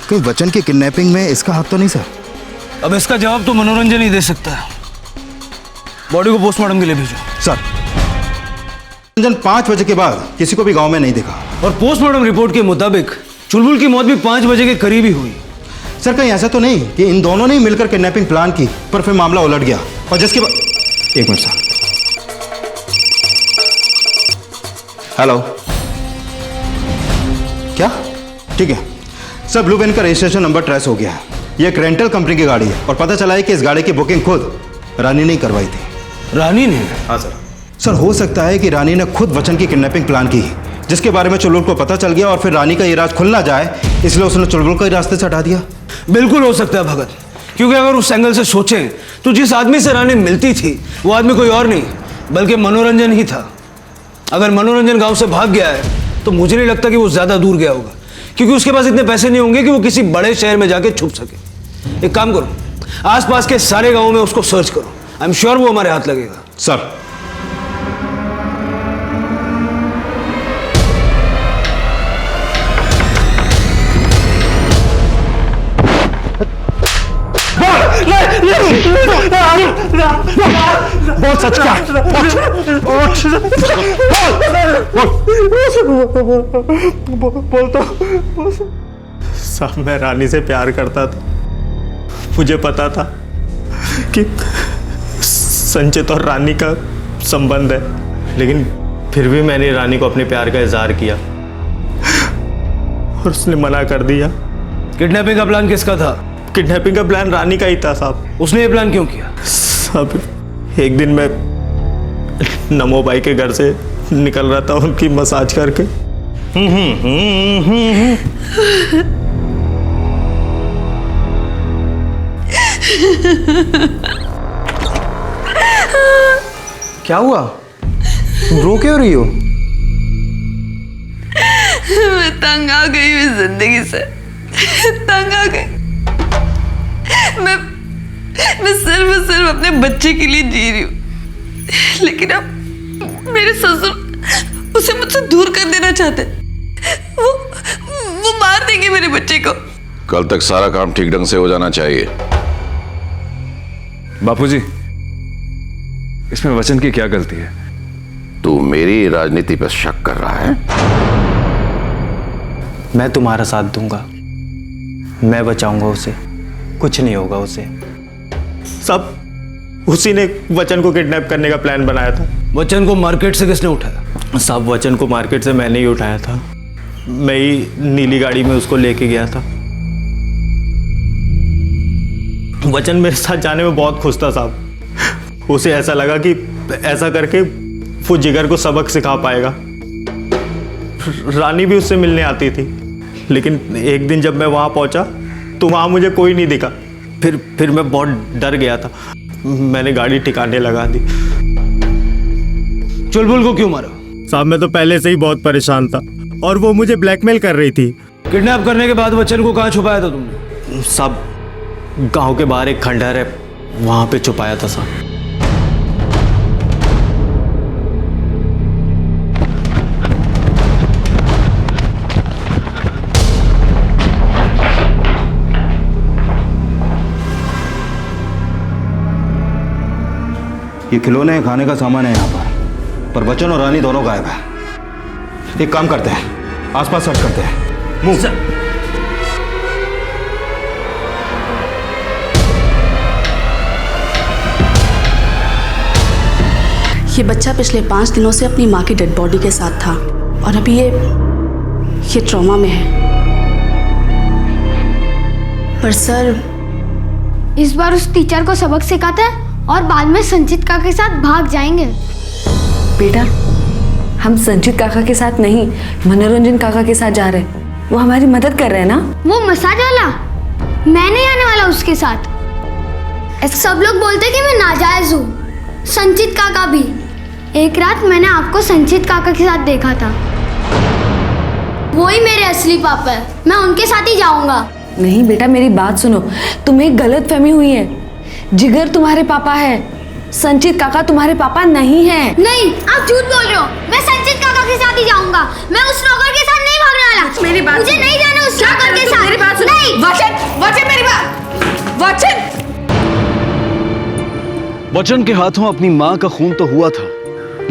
कहीं वचन की किडनैपिंग में इसका हाथ तो नहीं सर? अब इसका जवाब तो मनोरंजन ही दे सकता है। बॉडी को पोस्टमार्टम के लिए भेजो। सर, मनोरंजन 5 बजे के बाद किसी को भी गांव में नहीं दिखा, और पोस्टमार्टम रिपोर्ट के मुताबिक चुलबुल की मौत भी 5 बजे के करीब ही हुई। सर, कहीं ऐसा तो नहीं कि इन दोनों ने ही मिलकर किडनैपिंग प्लान की पर फिर मामला उलट गया, और जिसके बाद। एक मिनट सर। हेलो, क्या? ठीक है सर, ब्लू वैन का रजिस्ट्रेशन नंबर ट्रेस हो गया है। ये एक रेंटल कंपनी की गाड़ी है, और पता चला है कि इस गाड़ी की बुकिंग खुद रानी ने करवाई थी। रानी ने? हाँ सर। सर, हो सकता है कि रानी ने खुद वचन की किडनैपिंग प्लान की, जिसके बारे में चुलबुल को पता चल गया, और फिर रानी का ये राज खुल ना जाए इसलिए उसने चुलबुल को ही रास्ते से हटा दिया। बिल्कुल हो सकता है भगत, क्योंकि अगर उस एंगल से सोचें तो जिस आदमी से रानी मिलती थी वो आदमी कोई और नहीं बल्कि मनोरंजन ही था। अगर मनोरंजन गांव से भाग गया है तो मुझे नहीं लगता कि वो ज्यादा दूर गया होगा, क्योंकि उसके पास इतने पैसे नहीं होंगे कि वो किसी बड़े शहर में जाके छुप सके। एक काम करो, आसपास के सारे गांवों में उसको सर्च करो। आई एम श्योर वो हमारे हाथ लगेगा। सर, बहुत सच क्या? बोल तो। साहब, मैं रानी से प्यार करता था। मुझे पता था कि संचित और रानी का संबंध है, लेकिन फिर भी मैंने रानी को अपने प्यार का इजहार किया और उसने मना कर दिया। किडनैपिंग का प्लान किसका था? किडनैपिंग का प्लान रानी का ही था साहब। उसने ये प्लान क्यों किया? साहब, एक दिन मैं नमो भाई के घर से निकल रहा था उनकी मसाज करके। क्या हुआ? तुम रो क्यों रही हो? मैं तंग आ गई हूँ जिंदगी से, तंग आ गई। मैं सिर्फ अपने बच्चे के लिए जी रही हूँ, लेकिन अब मेरे ससुर उसे मुझसे दूर कर देना चाहते हैं। वो मार देंगे मेरे बच्चे को। कल तक सारा काम ठीक ढंग से हो जाना चाहिए। बापूजी, इसमें वचन की क्या गलती है? तू मेरी राजनीति पर शक कर रहा है? मैं तुम्हारा साथ दूंगा, मैं बचाऊंगा उसे, कुछ नहीं होगा उसे। सब उसी ने वचन को किडनैप करने का प्लान बनाया था। वचन को मार्केट से किसने उठाया? साहब, वचन को मार्केट से मैंने ही उठाया था। मैं ही नीली गाड़ी में उसको लेके गया था। वचन मेरे साथ जाने में बहुत खुश था साहब। उसे ऐसा लगा कि ऐसा करके वो जिगर को सबक सिखा पाएगा। रानी भी उससे मिलने आती थी, लेकिन एक दिन जब मैं वहां पहुंचा तो वहां मुझे कोई नहीं दिखा। फिर मैं बहुत डर गया था। मैंने गाड़ी ठिकाने लगा दी। चुलबुल को क्यों मारा? साहब, मैं तो पहले से ही बहुत परेशान था और वो मुझे ब्लैकमेल कर रही थी। किडनैप करने के बाद वचन को कहाँ छुपाया था तुमने? साहब, गांव के बाहर एक खंडहर है, वहां पे छुपाया था साहब। ये खिलौने हैं, खाने का सामान है यहाँ पर वचन और रानी दोनों गायब है। एक काम करते हैं, आसपास सर्च करते हैं। मूव। ये बच्चा पिछले 5 दिनों से अपनी माँ की डेड बॉडी के साथ था और अभी ये ट्रॉमा में है। पर सर, इस बार उस टीचर को सबक सिखाते हैं और बाद में संचित काका के साथ भाग जाएंगे। बेटा, हम संचित काका के साथ नहीं, मनोरंजन काका के साथ जा रहे हैं। वो हमारी मदद कर रहे हैं ना। वो मसाज वाला, मैं नहीं आने वाला उसके साथ। सब लोग बोलते कि मैं नाजायज हूँ। संचित काका भी। एक रात मैंने आपको संचित काका के साथ देखा था। वो ही मेरे असली पापा है, मैं उनके साथ ही जाऊंगा। नहीं बेटा, मेरी बात सुनो, तुम्हें गलत फहमी हुई है। जिगर तुम्हारे पापा है, संचित काका तुम्हारे पापा नहीं है। नहीं, आप झूठ बोल रहे हो। मैं संचित काका के साथ ही जाऊंगा। मैं उस नौकर के साथ नहीं भागने वाला। मेरी बात मुझे नहीं जाना उस नौकर के साथ। मेरी बात सुनो। नहीं। वचन मेरी बात। वचन के हाथों अपनी मां का खून तो हुआ था,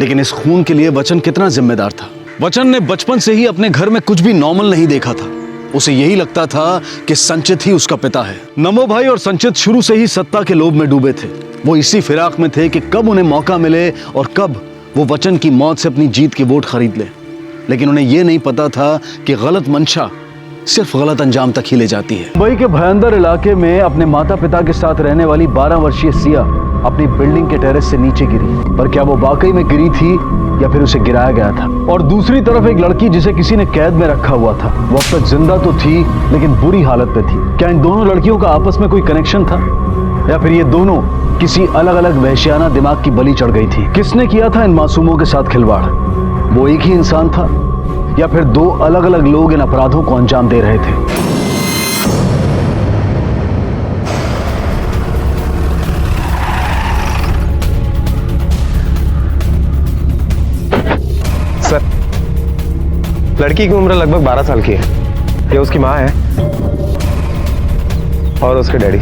लेकिन इस खून के लिए वचन कितना जिम्मेदार था। वचन ने बचपन से ही अपने घर में कुछ भी नॉर्मल नहीं देखा था। उसे यही लगता था कि संचित ही उसका पिता है। नमो भाई और संचित शुरू से ही सत्ता के लोभ में डूबे थे। वो इसी फिराक में थे कि कब उन्हें मौका मिले और कब वो वचन की मौत से अपनी जीत की वोट खरीद ले। लेकिन उन्हें यह नहीं पता था कि गलत मंशा सिर्फ गलत अंजाम तक ही ले जाती है। मुंबई के भयंकर इलाके में अपने माता पिता के साथ रहने वाली 12 वर्षीय सिया अपनी बिल्डिंग के टेरेस से नीचे गिरी। पर क्या वो वाकई में गिरी थी या फिर उसे गिराया गया था? और दूसरी तरफ एक लड़की जिसे किसी ने कैद में रखा हुआ था, वो अब तक जिंदा तो थी लेकिन बुरी हालत में थी। क्या इन दोनों लड़कियों का आपस में कोई कनेक्शन था या फिर ये दोनों किसी अलग अलग वहशियाना दिमाग की बलि चढ़ गई थी? किसने किया था इन मासूमों के साथ खिलवाड़? वो एक ही इंसान था या फिर दो अलग अलग लोग इन अपराधों को अंजाम दे रहे थे? सर, लड़की की उम्र लगभग 12 साल की है। ये उसकी माँ है और उसके डैडी।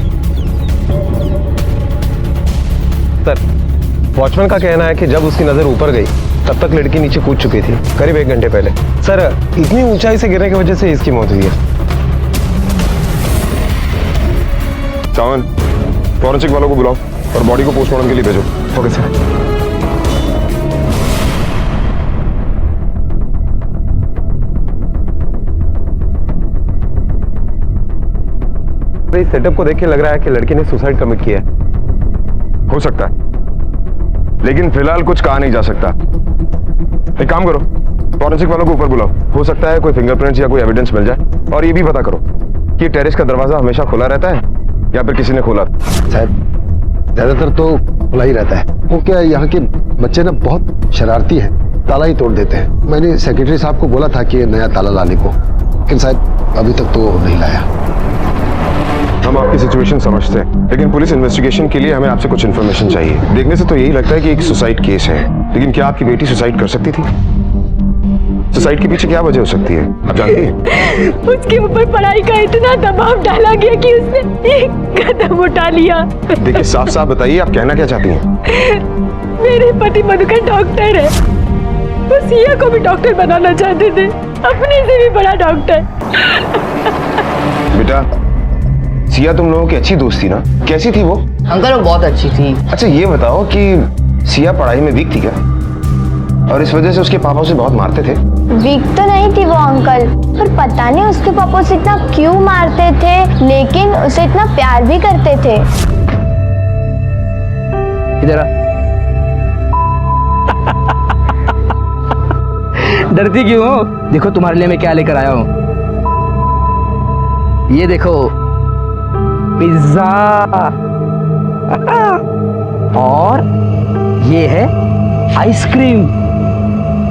सर, वॉचमैन का कहना है कि जब उसकी नजर ऊपर गई तब तक लड़की नीचे कूद चुकी थी, करीब 1 घंटे पहले। सर, इतनी ऊंचाई से गिरने की वजह से इसकी मौत हुई है। चावन, फॉरेंसिक वालों को बुलाओ और बॉडी को पोस्टमार्टम के लिए भेजो। Okay sir. इस सेटअप को देख के लग रहा है कि लड़की ने सुसाइड कमिट किया है। हो सकता है, लेकिन फिलहाल कुछ कहा नहीं जा सकता। एक काम करो, फॉरेंसिक वालों को ऊपर बुलाओ। हो सकता है कोई फिंगरप्रिंट्स या कोई एविडेंस मिल जाए। और ये भी पता करो कि टेरेस का दरवाजा हमेशा खुला रहता है या फिर किसी ने खोला। शायद ज्यादातर तो खुला ही रहता है। वो क्या है, यहाँ के बच्चे ना बहुत शरारती हैं, ताला ही तोड़ देते हैं। मैंने सेक्रेटरी साहब को बोला था कि नया ताला लाने को, लेकिन शायद अभी तक तो नहीं लाया। हम हम आपकी सिचुएशन समझते हैं, लेकिन पुलिस इन्वेस्टिगेशन के लिए हमें आपसे कुछ इन्फॉर्मेशन चाहिए। देखने से तो यही लगता है कि एक सुसाइड केस है, लेकिन क्या आपकी बेटी सुसाइड कर सकती थी? सुसाइड के पीछे क्या वजह हो सकती है, आप जानती हैं? उसके ऊपर पढ़ाई का इतना दबाव डाला गया कि उसने एक कदम उठा लिया। देखिए, साफ साफ बताइए आप कहना क्या चाहती हैं? मेरे पति मधुकर डॉक्टर है, वो सिया को भी डॉक्टर बनाना चाहते थे, अपने से भी बड़ा डॉक्टर। बेटा, सिया तुम लोगों की अच्छी दोस्त थी ना? कैसी थी वो? अंकल वो बहुत अच्छी थी। अच्छा ये बताओ कि सिया पढ़ाई में वीक थी क्या, और इस वजह से उसके पापा उसे बहुत मारते थे? वीक तो नहीं थी वो अंकल, पर पता नहीं उसके पापा उसे इतना क्यों मारते थे, लेकिन उसे इतना प्यार भी करते थे। इधर आ। डरती क्यों हो? देखो तुम्हारे लिए मैं क्या लेकर आया हूँ। ये देखो पिज्जा और ये है आइसक्रीम।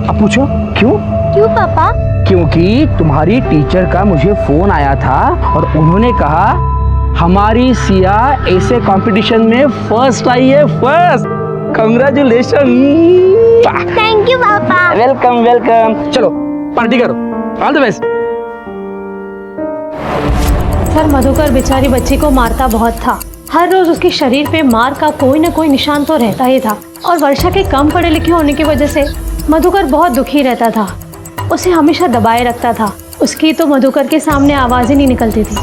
अब पूछो क्यों? क्यों पापा? क्योंकि तुम्हारी टीचर का मुझे फोन आया था और उन्होंने कहा हमारी सिया ऐसे कंपटीशन में फर्स्ट आई है, फर्स्ट। कांग्रेचुलेशन। थैंक यू पापा। Welcome welcome. चलो पार्टी करो, all the best. Sir Madhukar बेचारी बच्ची को मारता बहुत था, हर रोज उसके शरीर पे मार का कोई न कोई निशान तो रहता ही था, और वर्षा के कम पढ़े लिखे होने की वजह से मधुकर बहुत दुखी रहता था, उसे हमेशा दबाए रखता था, उसकी तो मधुकर के सामने आवाज ही नहीं निकलती थी।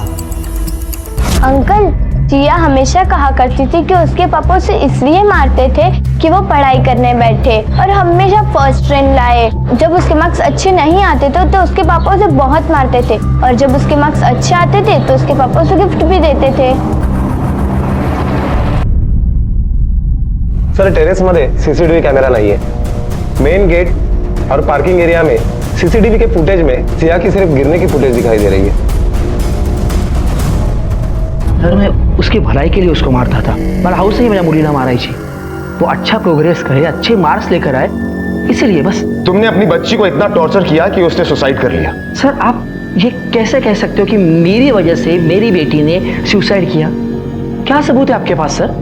अंकल, जिया हमेशा कहा करती थी कि उसके पापा उसे इसलिए मारते थे कि वो पढ़ाई करने बैठे और हमेशा फर्स्ट रैंक लाए। जब उसके मार्क्स अच्छे नहीं आते थे तो उसके पापा उसे बहुत मारते थे, और जब उसके मार्क्स अच्छे आते थे तो उसके पापा उसे गिफ्ट भी देते थे। सर टेरेस मध्ये सीसीटीव्ही कॅमेरा नाहीये, मेन गेट और पार्किंग एरिया में सीसीटीवी के फुटेज में सिया की सिर्फ गिरने की फुटेज दिखाई दे रही है। सर मैं उसकी भलाई के लिए उसको मारता था, पर हाउस से ही मेरा मुलीना मारा ही, वो अच्छा प्रोग्रेस करे, अच्छे मार्क्स लेकर आए, इसीलिए बस। तुमने अपनी बच्ची को इतना टॉर्चर किया कि उसने सुसाइड कर लिया। सर आप ये कैसे कह सकते हो कि मेरी वजह से मेरी बेटी ने सुसाइड किया? क्या सबूत है आपके पास सर?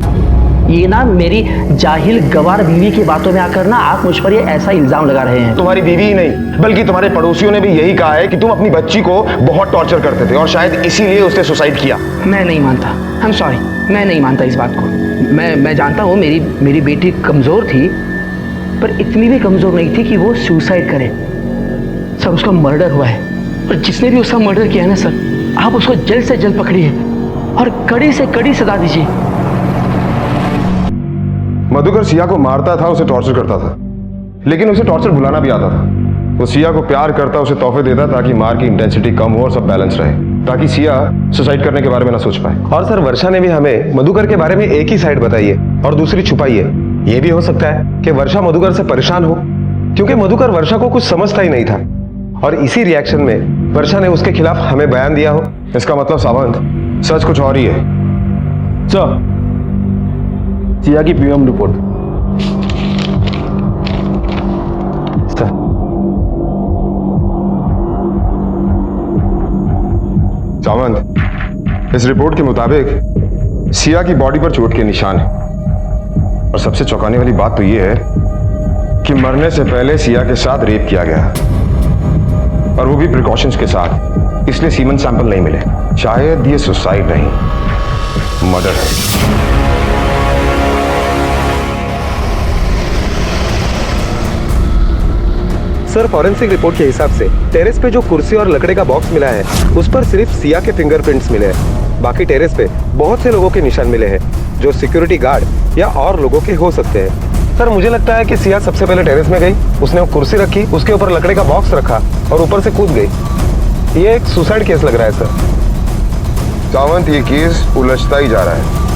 ये ना मेरी जाहिल गवार बीवी की बातों में आकर ना आप मुझ पर ये ऐसा इल्जाम लगा रहे हैं। तुम्हारी बीवी ही नहीं बल्कि तुम्हारे पड़ोसियों ने भी यही कहा है कि तुम अपनी बच्ची को बहुत टॉर्चर करते थे और शायद इसीलिए उसने सुसाइड किया। मैं नहीं मानता, आई एम सॉरी, मैं नहीं मानता इस बात को। मैं जानता हूँ मेरी बेटी कमजोर थी, पर इतनी भी कमजोर नहीं थी कि वो सुसाइड करे। सर उसका मर्डर हुआ है, और जिसने भी उसका मर्डर किया है ना सर, आप उसको जल्द से जल्द पकड़िए और कड़ी से कड़ी सजा दीजिए। मधुकर सिया को मारता था, उसे टॉर्चर करता था, लेकिन उसे टॉर्चर भुलाना भी आता था। वो सिया को प्यार करता, उसे तोहफे देता ताकि मार की इंटेंसिटी कम हो और सब बैलेंस रहे, ताकि सिया सुसाइड करने के बारे में ना सोच पाए। और सर वर्षा ने भी हमें मधुकर के बारे में एक ही साइड बताई है और दूसरी छुपाई है। ये भी हो सकता है कि वर्षा मधुकर से परेशान हो, क्योंकि मधुकर वर्षा को कुछ समझता ही नहीं था, और इसी रिएक्शन में वर्षा ने उसके खिलाफ हमें बयान दिया हो। इसका मतलब सावंत सच कुछ और ही है। सर सिया की पीएम रिपोर्ट। सावंत, इस रिपोर्ट के मुताबिक सिया की बॉडी पर चोट के निशान है, और सबसे चौंकाने वाली बात तो यह है कि मरने से पहले सिया के साथ रेप किया गया, और वो भी प्रिकॉशंस के साथ, इसलिए सीमन सैंपल नहीं मिले। शायद ये सुसाइड नहीं, मर्डर है। सर फॉरेंसिक रिपोर्ट के हिसाब से टेरेस पे जो कुर्सी और लकड़े का बॉक्स मिला है उस पर सिर्फ सिया के फिंगरप्रिंट्स मिले हैं। बाकी टेरेस पे बहुत से लोगों के निशान मिले हैं जो सिक्योरिटी गार्ड या और लोगों के हो सकते हैं। सर मुझे लगता है कि सिया सबसे पहले टेरेस में गई, उसने वो कुर्सी रखी, उसके ऊपर लकड़े का बॉक्स रखा और ऊपर से कूद गई। ये एक सुसाइड केस लग रहा है सर। सावंत, ये केस उलझता ही जा रहा है।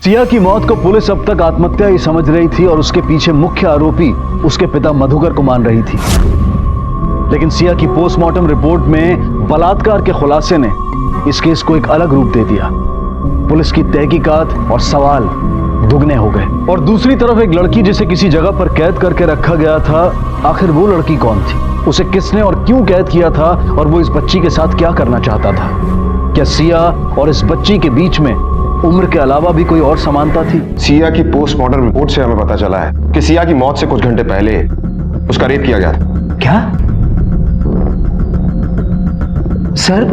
सिया की मौत को पुलिस अब तक आत्महत्या ही समझ रही थी और उसके पीछे मुख्य आरोपी उसके पिता मधुकर को मान रही थी, लेकिन सिया की पोस्टमार्टम रिपोर्ट में बलात्कार के खुलासे ने इस केस को एक अलग रूप दे दिया। पुलिस की तहकीकात और सवाल दुगने हो गए, और दूसरी तरफ एक लड़की जिसे किसी जगह पर कैद करके रखा गया था, आखिर वो लड़की कौन थी, उसे किसने और क्यों कैद किया था, और वो इस बच्ची के साथ क्या करना चाहता था। क्या सिया और इस बच्ची के बीच में उम्र के अलावा भी कोई और समानता थी? सिया की पोस्टमार्टम रिपोर्ट से हमें पता चला है कि सिया की मौत से कुछ घंटे पहले उसका रेप किया गया था। क्या सर?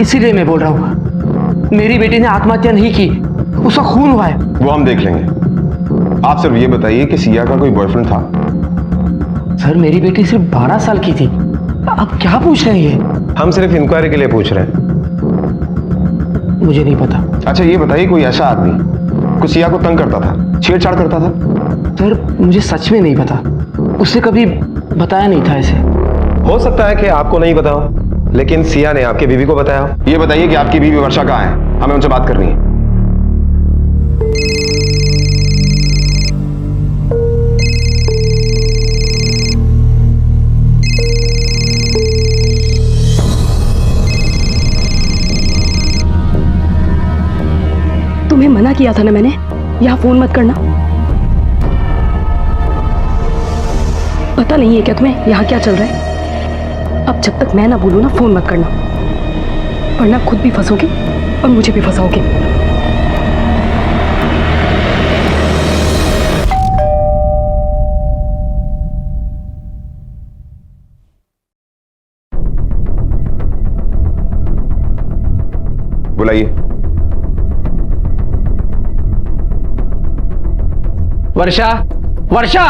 इसीलिए मैं बोल रहा हूँ, मेरी बेटी ने आत्महत्या नहीं की, उसका खून हुआ है। वो हम देख लेंगे। आप सिर्फ ये बताइए कि सिया का कोई बॉयफ्रेंड था? सर मेरी बेटी सिर्फ 12 साल की थी, आप क्या पूछ रहे हैं? हम सिर्फ इंक्वायरी के लिए पूछ रहे हैं। मुझे नहीं पता। अच्छा ये बताइए, कोई ऐसा आदमी कुछ सिया को तंग करता था, छेड़छाड़ करता था? सर मुझे सच में नहीं पता, उसने कभी बताया नहीं था ऐसे। हो सकता है कि आपको नहीं पता हो, लेकिन सिया ने आपके बीवी को बताया हो। ये बताइए कि आपकी बीवी वर्षा कहाँ है, हमें उनसे बात करनी है। तुम्हें मना किया था ना मैंने, यहाँ फोन मत करना। पता नहीं है क्या तुम्हें यहाँ क्या चल रहा है? अब जब तक मैं ना बोलूँ ना, फोन मत करना, वरना खुद भी फंसोगे और मुझे भी फंसाओगे। बुलाइए। वर्षा, वर्षा!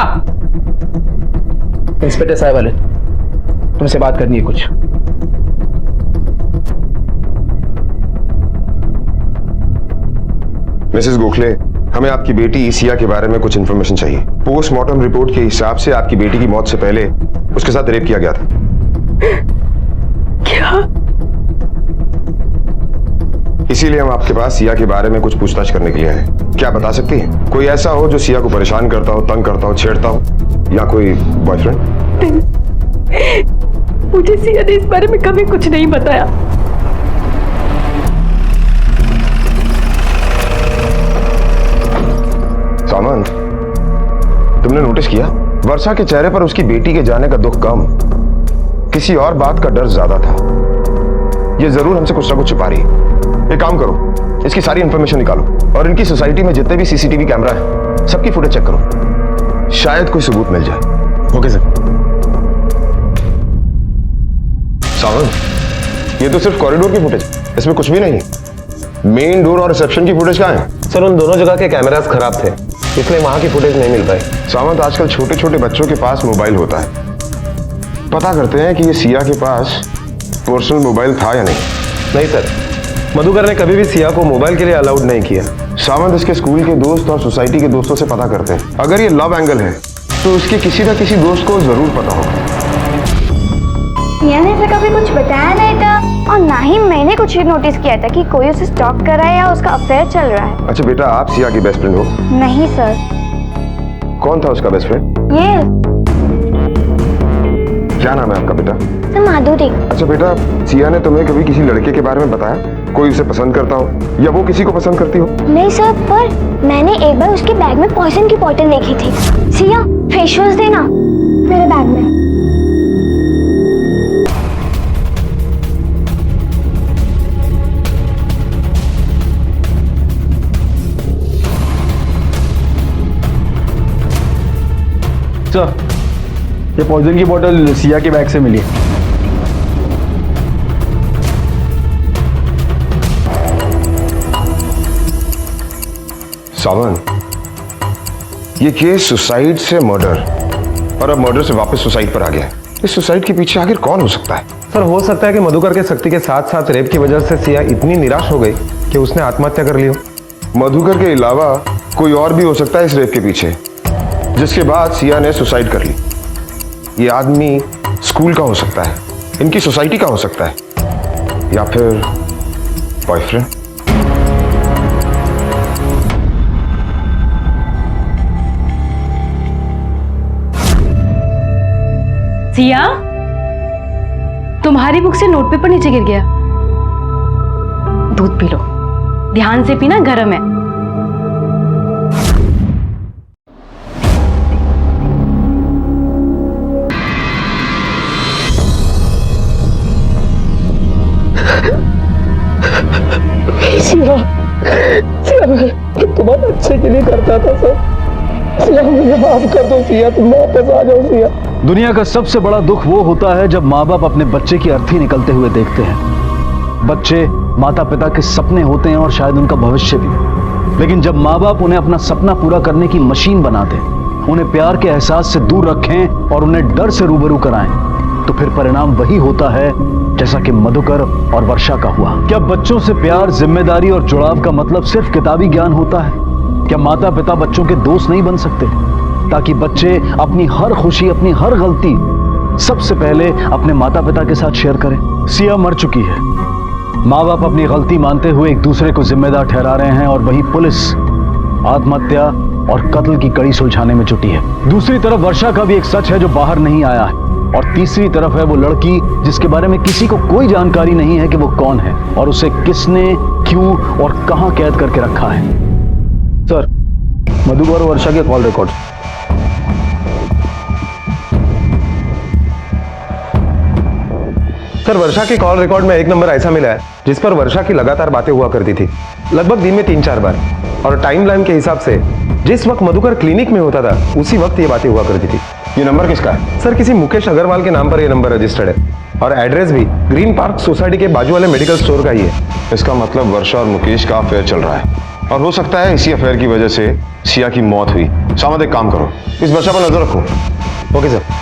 इंस्पेक्टर साहब वाले, तुमसे बात करनी है कुछ। मिसेस गोखले, हमें आपकी बेटी सिया के बारे में कुछ इन्फॉर्मेशन चाहिए। पोस्टमार्टम रिपोर्ट के हिसाब से आपकी बेटी की मौत से पहले उसके साथ रेप किया गया था। क्या? इसीलिए हम आपके पास सिया के बारे में कुछ पूछताछ करने के लिए आए। क्या बता सकती हैं? कोई ऐसा हो जो सिया को परेशान करता हो, तंग करता हो, छेड़ता हो, या कोई बॉयफ्रेंड? मुझे सिया ने इस बारे में कभी कुछ नहीं बताया। सामंत, तुमने नोटिस किया वर्षा के चेहरे पर उसकी बेटी के जाने का दुख कम, किसी और बात का डर ज्यादा था। ये जरूर हमसे कुछ ना कुछ छुपा रही है। एक काम करो, इसकी सारी इंफॉर्मेशन निकालो और इनकी सोसाइटी में जितने भी सीसीटीवी कैमरा है सबकी फुटेज चेक करो, शायद कोई सबूत मिल जाए। Okay sir. सावंत, ये तो सिर्फ कॉरिडोर की फुटेज, इसमें कुछ भी नहीं है। मेन डोर और रिसेप्शन की फुटेज कहाँ है? सर उन दोनों जगह के कैमरास खराब थे, इसलिए वहां की फुटेज नहीं मिल पाई। सावंत, आजकल छोटे छोटे बच्चों के पास मोबाइल होता है, पता करते हैं कि ये सिया के पास पर्सनल मोबाइल था या नहीं। नहीं सर, मधुकर ने कभी भी सिया को मोबाइल के लिए अलाउड नहीं किया। सावंत, इसके स्कूल के दोस्त और सोसाइटी के दोस्तों से पता करते हैं। अगर ये लव एंगल है तो उसके किसी ना किसी दोस्त को जरूर पता होगा। सिया ने इसे कभी कुछ बताया नहीं था और ना ही मैंने कुछ नोटिस किया था कि कोई उसे स्टॉक कर रहा है या उसका अफेयर चल रहा है। अच्छा बेटा, आप सिया की बेस्ट फ्रेंड हो? नहीं सर। कौन था उसका बेस्ट फ्रेंड? ये क्या नाम है आपका बेटा? माधुरी। अच्छा बेटा, सिया ने तुम्हें कभी किसी लड़के के बारे में बताया? कोई उसे पसंद करता हो या वो किसी को पसंद करती हो? नहीं सर, पर मैंने एक बार उसके बैग में पॉइजन की बोतल देखी थी। सिया, फेस वॉश देना मेरे बैग में। सर, ये पॉइजन की बोतल सिया के बैग से मिली है। सावंत, ये केस सुसाइड से मर्डर और अब मर्डर से वापस सुसाइड पर आ गया है। इस सुसाइड के पीछे आखिर कौन हो सकता है? सर हो सकता है कि मधुकर के शक्ति के साथ साथ रेप की वजह से सिया इतनी निराश हो गई कि उसने आत्महत्या कर ली हो। मधुकर के अलावा कोई और भी हो सकता है इस रेप के पीछे, जिसके बाद सिया ने सुसाइड कर ली। ये आदमी स्कूल का हो सकता है, इनकी सोसाइटी का हो सकता है, या फिर बॉयफ्रेंड। सिया, तुम्हारी बुक से नोटपेपर नीचे गिर गया। दूध पी लो, ध्यान से पीना, गर्म है। सिया, सिया मैं तुम्हारे अच्छे के लिए करता था सर। सिया मुझे माफ कर दो सिया, तुम वापस आ जाओ सिया। दुनिया का सबसे बड़ा दुख वो होता है जब माँ बाप अपने बच्चे की अर्थी निकलते हुए देखते हैं। बच्चे माता पिता के सपने होते हैं और शायद उनका भविष्य भी, लेकिन जब माँ बाप उन्हें अपना सपना पूरा करने की मशीन बना दें, उन्हें प्यार के एहसास से दूर रखें और उन्हें डर से रूबरू कराएं, तो फिर परिणाम वही होता है जैसा कि मधुकर और वर्षा का हुआ। क्या बच्चों से प्यार, जिम्मेदारी और जुड़ाव का मतलब सिर्फ किताबी ज्ञान होता है? क्या माता पिता बच्चों के दोस्त नहीं बन सकते, ताकि बच्चे अपनी हर खुशी, अपनी हर गलती सबसे पहले अपने माता पिता के साथ शेयर करें? सिया मर चुकी है, माँ बाप अपनी गलती मानते हुए एक दूसरे को जिम्मेदार ठहरा रहे हैं और वही पुलिस आत्महत्या और कत्ल की कड़ी सुलझाने में जुटी है। दूसरी तरफ वर्षा का भी एक सच है जो बाहर नहीं आया है, और तीसरी तरफ है वो लड़की जिसके बारे में किसी को कोई जानकारी नहीं है कि वो कौन है और उसे किसने, क्यों और कहां कैद करके रखा है। सर, मधुकर और वर्षा के कॉल रिकॉर्ड। सर, वर्षा के कॉल रिकॉर्ड में एक नंबर ऐसा मिला है जिस पर वर्षा की लगातार बातें हुआ करती थी, लगभग दिन में 3-4 बार, और टाइमलाइन के हिसाब से जिस वक्त मधुकर क्लिनिक में होता था उसी वक्त ये बातें हुआ करती थी। ये नंबर किसका है? सर, किसी मुकेश अग्रवाल के नाम पर ये नंबर रजिस्टर्ड है और एड्रेस भी ग्रीन पार्क सोसाइटी के बाजू वाले मेडिकल स्टोर का ही है। इसका मतलब वर्षा और मुकेश का अफेयर चल रहा है, और हो सकता है इसी अफेयर की वजह से सिया की मौत हुई। सामद, एक काम करो, इस वर्षा पर नजर रखो। Okay sir.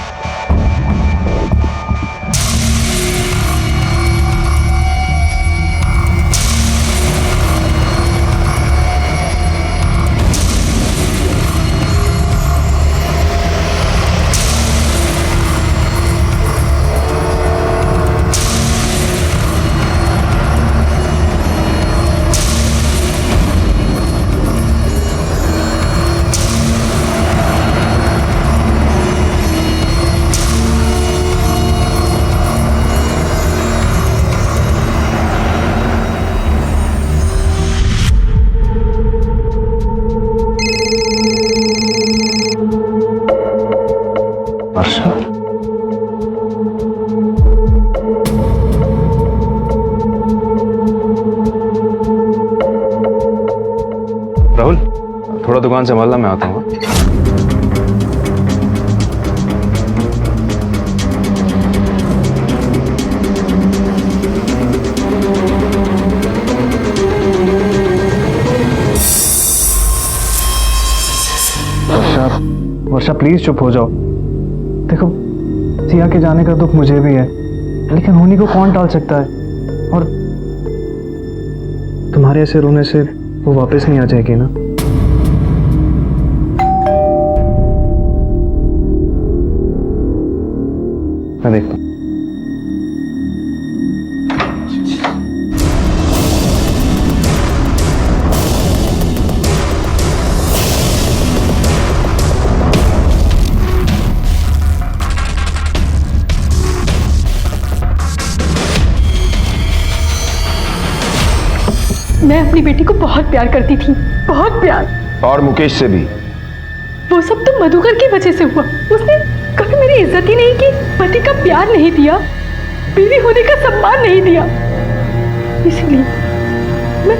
राहुल, थोड़ा दुकान संभालना, मैं आता हूँ। वर्षा प्लीज चुप हो जाओ। देखो, सिया के जाने का दुख मुझे भी है, लेकिन होनी को कौन टाल सकता है, और तुम्हारे ऐसे रोने से वो वापस नहीं आ जाएगी ना। मैं देखता हूं। मैं अपनी बेटी को बहुत प्यार करती थी, बहुत प्यार। और मुकेश से भी। वो सब तो मधुकर की वजह से हुआ। उसने कभी मेरी इज्जत ही नहीं की, पति का प्यार नहीं दिया, बीवी होने का सम्मान नहीं दिया। इसलिए मैं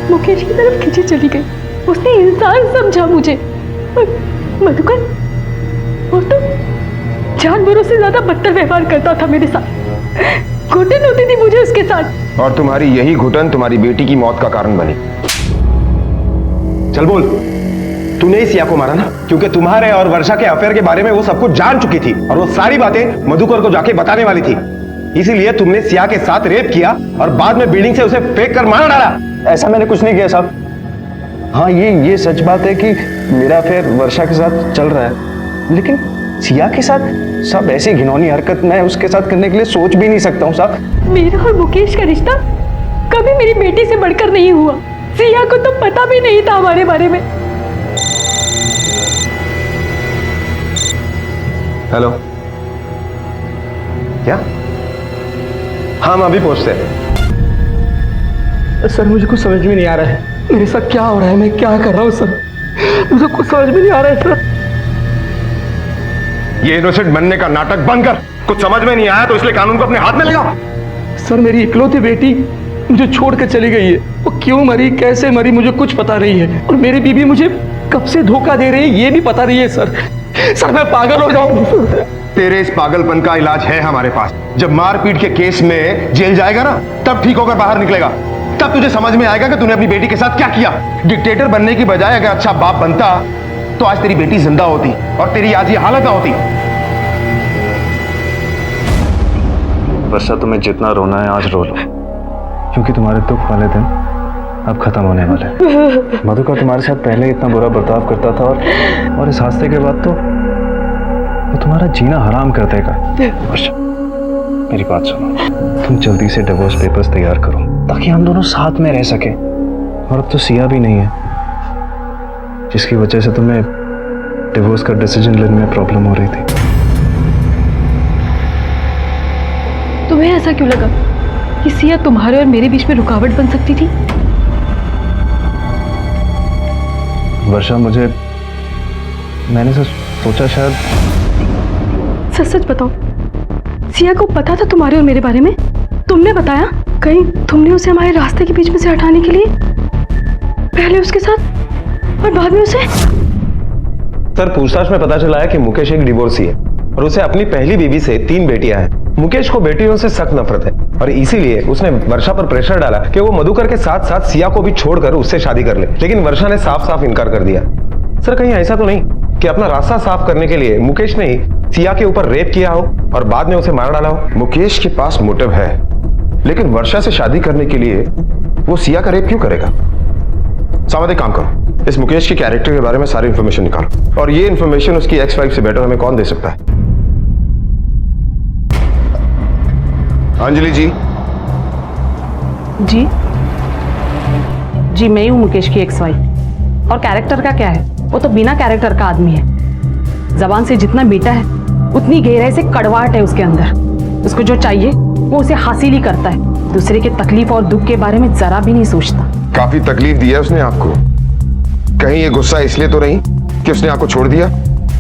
मुकेश की तरफ खींची चली गई। उसने इंसान समझा मुझे, और मधुकर वो तो जानवरों से ज्यादा बदतर व्यवहार करता था मेरे साथ। घुटन होती थी मुझे उसके साथ, और तुम्हारी यही घुटन तुम्हारी बेटी की मौत का कारण बनी। चल बोल, तूने ही सिया को मारा ना, क्योंकि तुम्हारे और वर्षा के अफेयर के बारे में वो सब कुछ जान चुकी थी और वो सारी बातें मधुकर को जाके बताने वाली थी। इसीलिए तुमने सिया के साथ रेप किया और बाद में बिल्डिंग से उसे फेंक कर मार डाला। ऐसा मैंने कुछ नहीं किया साहब। हाँ, ये सच बात है कि मेरा अफेयर वर्षा के साथ चल रहा है, लेकिन सिया के साथ सब ऐसी घिनौनी हरकत मैं उसके साथ करने के लिए सोच भी नहीं सकता हूँ साहब। मेरा और मुकेश का रिश्ता कभी मेरी बेटी से बढ़कर नहीं हुआ। सिया को तो पता भी नहीं था हमारे बारे में। हेलो, क्या? हाँ, हम अभी पहुंचते हैं। सर, मुझे कुछ समझ में नहीं आ रहा है, मेरे साथ क्या हो रहा है, मैं क्या कर रहा हूँ सर, मुझे कुछ समझ में नहीं आ रहा है सर। ये इनोसेंट बनने का नाटक बंद कर। कुछ समझ में नहीं आया तो इसलिए कानून को अपने हाथ में लगाओ। सर, मेरी इकलौती बेटी मुझे छोड़ कर चली गई है, वो क्यों मरी, कैसे मरी, मुझे कुछ पता नहीं है। और मेरी बीवी मुझे कब से धोखा दे रही है ये भी पता नहीं है सर। सर मैं पागल हो जाऊं। तेरे इस पागलपन का इलाज है हमारे पास। जब मारपीट के केस में जेल जाएगा ना, तब ठीक होकर बाहर निकलेगा। तब तुझे समझ में आएगा कि तूने अपनी बेटी के साथ क्या किया। डिक्टेटर बनने की बजाय अगर अच्छा बाप बनता तो आज तेरी बेटी जिंदा होती और तेरी आज ये हालत ना होती। वर्षा, तुम्हें जितना रोना है आज रो लो, क्योंकि तुम्हारे दुख वाले दिन अब खत्म होने वाले हैं। मधुकर तुम्हारे साथ पहले इतना बुरा बर्ताव करता था और इस हादसे के बाद तो वो तुम्हारा जीना हराम कर देगा। वर्षा, मेरी बात सुनो, तुम जल्दी से डिवोर्स पेपर्स तैयार करो ताकि हम दोनों साथ में रह सकें। और अब तो सिया भी नहीं है, जिसकी वजह से तुम्हें डिवोर्स का डिसीजन लेने में प्रॉब्लम हो रही थी। तुम्हें ऐसा क्यों लगा कि सिया तुम्हारे और मेरे बीच में रुकावट बन सकती थी? वर्षा, मैंने सोचा शायद। सच सच बताओ, सिया को पता था तुम्हारे और मेरे बारे में? तुमने बताया? कहीं तुमने उसे हमारे रास्ते के बीच में से हटाने के लिए पहले उसके साथ और बाद में उसे? सर, पूछताछ में पता चला है कि मुकेश एक डिवोर्सी है और उसे अपनी पहली बीवी से 3 बेटियां हैं। मुकेश को बेटियों से सख्त नफरत है और इसीलिए उसने वर्षा पर प्रेशर डाला कि वो मधुकर के साथ साथ सिया को भी छोड़कर उससे शादी कर ले। लेकिन वर्षा ने साफ साफ इनकार कर दिया। सर, कहीं ऐसा तो नहीं कि अपना रास्ता साफ करने के लिए मुकेश ने ही सिया के ऊपर रेप किया हो और बाद में उसे मार डाला हो? मुकेश के पास मोटिव है, लेकिन वर्षा से शादी करने के लिए वो सिया का रेप क्यों करेगा? सामद, एक काम करो, इस मुकेश के कैरेक्टर के बारे में सारी इंफॉर्मेशन निकालो और ये इंफॉर्मेशन उसकी एक्स-वाइफ से बेटर हमें कौन दे सकता है? अंजलि जी। जी जी, मैं ही हूँ मुकेश की एक्स वाइफ। और कैरेक्टर का क्या है, वो तो बिना कैरेक्टर का आदमी है। जबान से जितना मीठा है उतनी गहराई से कड़वाहट है उसके अंदर। उसको जो चाहिए वो उसे हासिल ही करता है। दूसरे के तकलीफ और दुख के बारे में जरा भी नहीं सोचता। काफी तकलीफ दी है उसने आपको। कहीं ये गुस्सा इसलिए तो नहीं कि उसने आपको छोड़ दिया?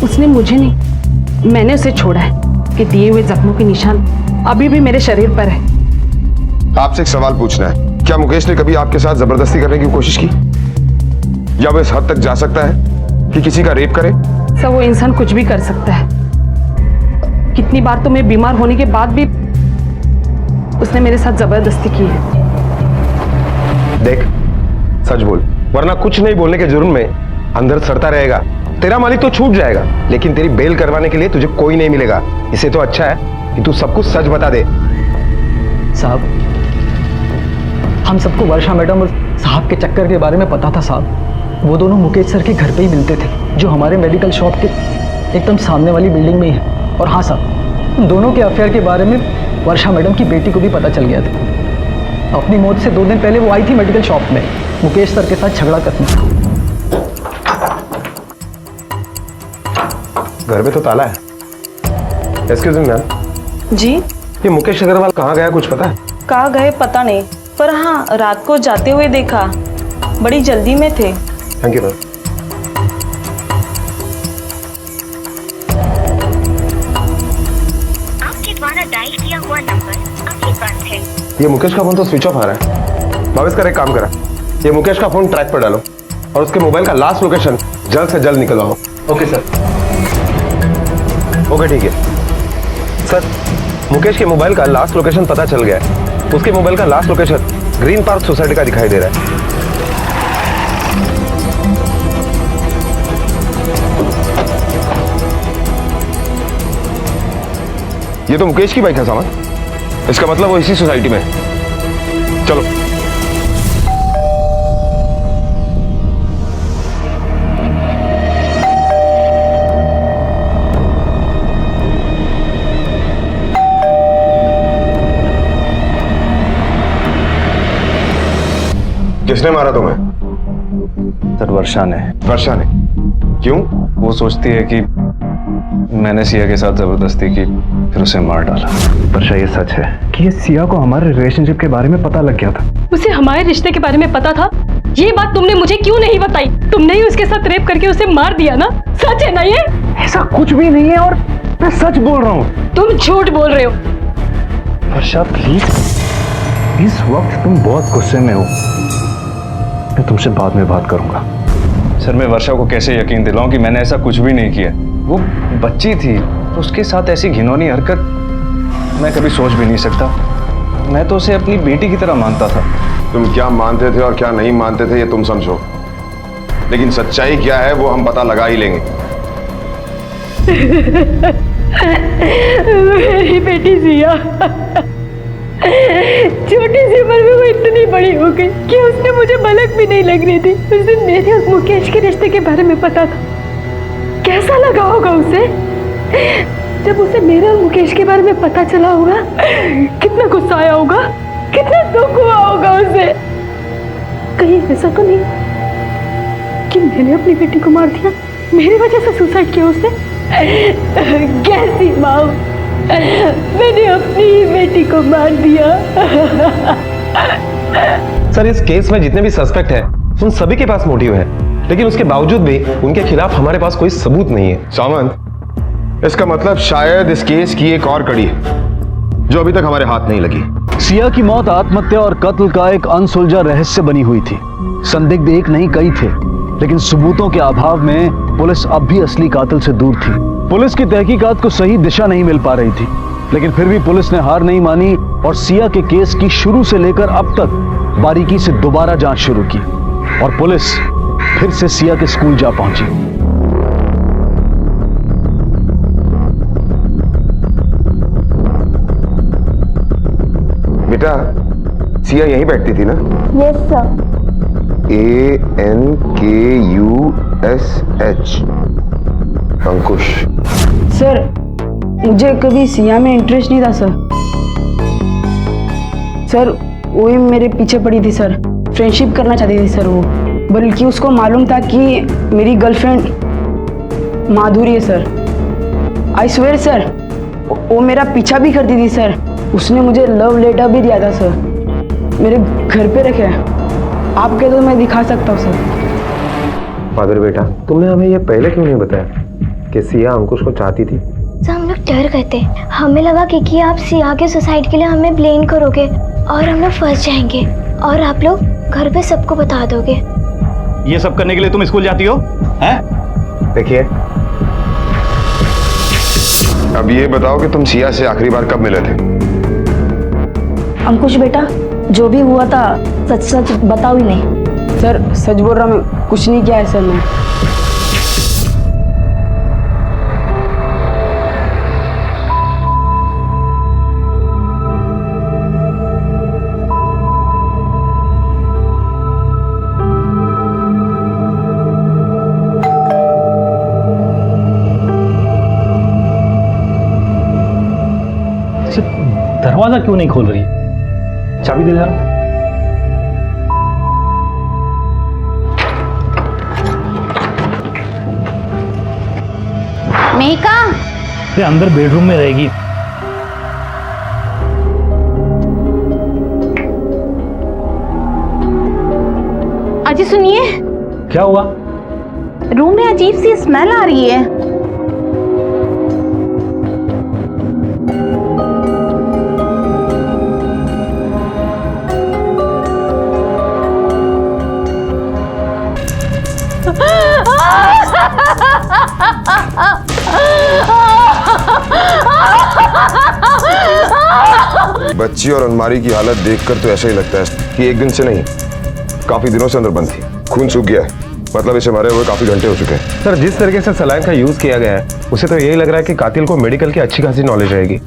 उसने मुझे नहीं, मैंने उसे छोड़ा है कि दिए हुए जख्मों के निशान अभी भी मेरे शरीर पर है। आपसे एक सवाल पूछना है, क्या मुकेश ने कभी आपके साथ जबरदस्ती करने की कोशिश की, या वो इस हद तक जा सकता है कि किसी का रेप करे? सर, वो इंसान कुछ भी कर सकता है। कितनी बार तो मैं बीमार होने के बाद भी उसने मेरे साथ जबरदस्ती की है। देख, सच बोल, वरना कुछ नहीं बोलने के जुर्म में अंदर सड़ता रहेगा। तेरा मालिक तो छूट जाएगा, लेकिन तेरी बेल करवाने के लिए तुझे कोई नहीं मिलेगा। इसे तो अच्छा है कि तू सब कुछ सच बता दे। साहब, हम सबको वर्षा मैडम और साहब के चक्कर के बारे में पता था साहब। वो दोनों मुकेश सर के घर पे ही मिलते थे, जो हमारे मेडिकल शॉप के एकदम सामने वाली बिल्डिंग में ही है। और हाँ साहब, दोनों के अफेयर के बारे में वर्षा मैडम की बेटी को भी पता चल गया था। अपनी मौत से 2 दिन पहले वो आई थी मेडिकल शॉप में मुकेश सर के साथ झगड़ा करने। घर में तो ताला है। Excuse me ma'am. जी, ये मुकेश अग्रवाल कहाँ गया, कुछ पता है? कहाँ गए पता नहीं, पर हाँ रात को जाते हुए देखा। बड़ी जल्दी में थे। Thank you ma'am. आपके द्वारा डायल किया हुआ नंबर अभी बंद है। ये मुकेश का फोन तो स्विच ऑफ आ रहा है। भावेश कर एक काम करा, ये मुकेश का फोन ट्रैक पर डालो और उसके मोबाइल का लास्ट लोकेशन जल्द से जल्द निकलवाओ। Okay sir. ओके ठीक है सर। मुकेश के मोबाइल का लास्ट लोकेशन पता चल गया है। उसके मोबाइल का last location green park society का दिखाई दे रहा है। ये तो मुकेश की बाइक है सामान, इसका मतलब वो इसी सोसाइटी में है। चलो। किसने मारा तुम्हें? सर, वर्षा ने। वर्षा ने? क्यों? वो सोचती है कि मैंने सिया के साथ जबरदस्ती की, फिर उसे मार डाला। वर्षा, ये सच है कि ये सिया को हमारे रिलेशनशिप के बारे में पता लग गया था। उसे हमारे रिश्ते के बारे में पता था? ये बात तुमने मुझे क्यों नहीं बताई? तुमने ही उसके साथ रेप करके उसे मार दिया ना? सच है ना ये? ऐसा कुछ भी नहीं है और मैं सच बोल रहा हूँ। तुम झूठ बोल रहे हो। वर्षा प्लीज, इस वक्त तुम बहुत गुस्से में हो। तुमसे बाद में बात करूंगा। सर मैं वर्षा को कैसे यकीन दिलाऊं कि मैंने ऐसा कुछ भी नहीं किया। वो बच्ची थी, उसके साथ ऐसी घिनौनी हरकत मैं कभी सोच भी नहीं सकता। मैं तो उसे अपनी बेटी की तरह मानता था। तुम क्या मानते थे और क्या नहीं मानते थे ये तुम समझो, लेकिन सच्चाई क्या है वो हम पता लगा ही लेंगे। मेरी बेटी जिया छोटी सी उम्र में वो इतनी बड़ी हो गई कि उसने मुझे भलक भी नहीं लग रही थी। उस दिन मेरे और मुकेश के रिश्ते के बारे में पता था। कैसा लगा होगा उसे जब उसे मेरे और मुकेश के बारे में पता चला होगा। कितना गुस्सा आया होगा, कितना दुख हुआ होगा उसे। कहीं ऐसा तो नहीं कि मैंने अपनी बेटी को मार दिया, मेरी वजह से सुसाइड किया उसने। कैसी माँ, मैंने अपनी बेटी को मार दिया। सर इस केस में जितने भी सस्पेक्ट हैं उन सभी के पास मोटिव है, लेकिन उसके बावजूद भी उनके खिलाफ हमारे पास कोई सबूत नहीं है। सामंत, इसका मतलब शायद इस केस की एक और कड़ी है जो अभी तक हमारे हाथ नहीं लगी। सिया की मौत आत्महत्या और कत्ल का एक अनसुलझा रहस्य बनी हुई थी। संदिग्ध एक नहीं कई थे, लेकिन सबूतों के अभाव में पुलिस अब भी असली कातिल से दूर थी। पुलिस की तहकीकात को सही दिशा नहीं मिल पा रही थी, लेकिन फिर भी पुलिस ने हार नहीं मानी और सिया के केस की शुरू से लेकर अब तक बारीकी से दोबारा जांच शुरू की और पुलिस फिर से सिया के स्कूल जा पहुंची। बेटा सिया यहीं बैठती थी ना? Yes sir. ANKUSH अंकुश। सर मुझे कभी सिया में इंटरेस्ट नहीं था सर वो ही मेरे पीछे पड़ी थी सर। फ्रेंडशिप करना चाहती थी सर वो, बल्कि उसको मालूम था कि मेरी गर्लफ्रेंड माधुरी है सर। आई स्वेयर सर वो मेरा पीछा भी करती थी सर। उसने मुझे लव लेटर भी दिया था सर, मेरे घर पे रखे हैं। आप कह दो मैं दिखा सकता हूँ सर। फादर बेटा तुमने हमें ये पहले क्यों नहीं बताया कि सिया अंकुश को चाहती थी? सर हम लोग डर गए थे, हमें लगा कि आप सिया के सुसाइड के लिए हमें ब्लेम करोगे और हम लोग फंस जाएंगे और आप लोग घर पे सबको बता दोगे। ये सब करने के लिए तुम स्कूल जाती हो हैं? देखिए अब ये बताओ कि तुम सिया से आखिरी बार कब मिले थे? अंकुश बेटा जो भी हुआ था सच सच बताओ ही नहीं। सर सच बोल रहा मैं, कुछ नहीं किया है सर मैं। दरवाजा क्यों नहीं खोल रही? चाबी दे जरा। मेहका ये अंदर बेडरूम में रहेगी। अजी सुनिए, क्या हुआ? रूम में अजीब सी स्मेल आ रही है। बच्ची और अलमारी की हालत देखकर तो ऐसा ही लगता है कि एक दिन से नहीं काफी दिनों से अंदर बंद थी। खून सूख गया है, मतलब इसे मरे हुए काफी घंटे हो चुके हैं। सर जिस तरीके से सलाइन का यूज किया गया है उसे तो यही लग रहा है कि कातिल को मेडिकल की अच्छी खासी नॉलेज रहेगी।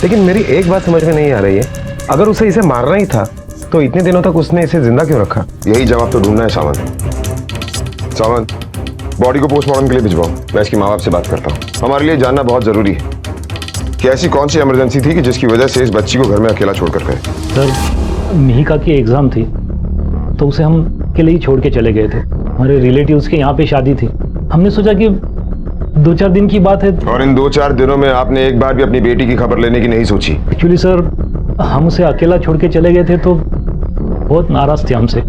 लेकिन मेरी एक बात समझ में नहीं आ रही है, अगर उसे इसे मारना ही था तो इतने दिनों तक उसने इसे जिंदा क्यों रखा? यही जवाब तो ढूंढना है सावंत। बॉडी को पोस्टमार्टम के लिए भिजवाओ, मैं इसकी माँ बाप से बात करता हूँ। हमारे लिए जानना बहुत जरूरी है कि ऐसी कौन सी इमरजेंसी थी कि जिसकी वजह से इस बच्ची को घर में अकेला छोड़कर गए। सर मिहिका की एग्जाम थी तो उसे हम अकेले ही छोड़ के चले गए थे। हमारे रिलेटिव्स के यहाँ पे शादी थी, हमने सोचा कि 2-4 दिन की बात है। और इन 2-4 दिनों में आपने एक बार भी अपनी बेटी की खबर लेने की नहीं सोची? एक्चुअली सर हम उसे अकेला छोड़ के चले गए थे तो बहुत नाराज थे हमसे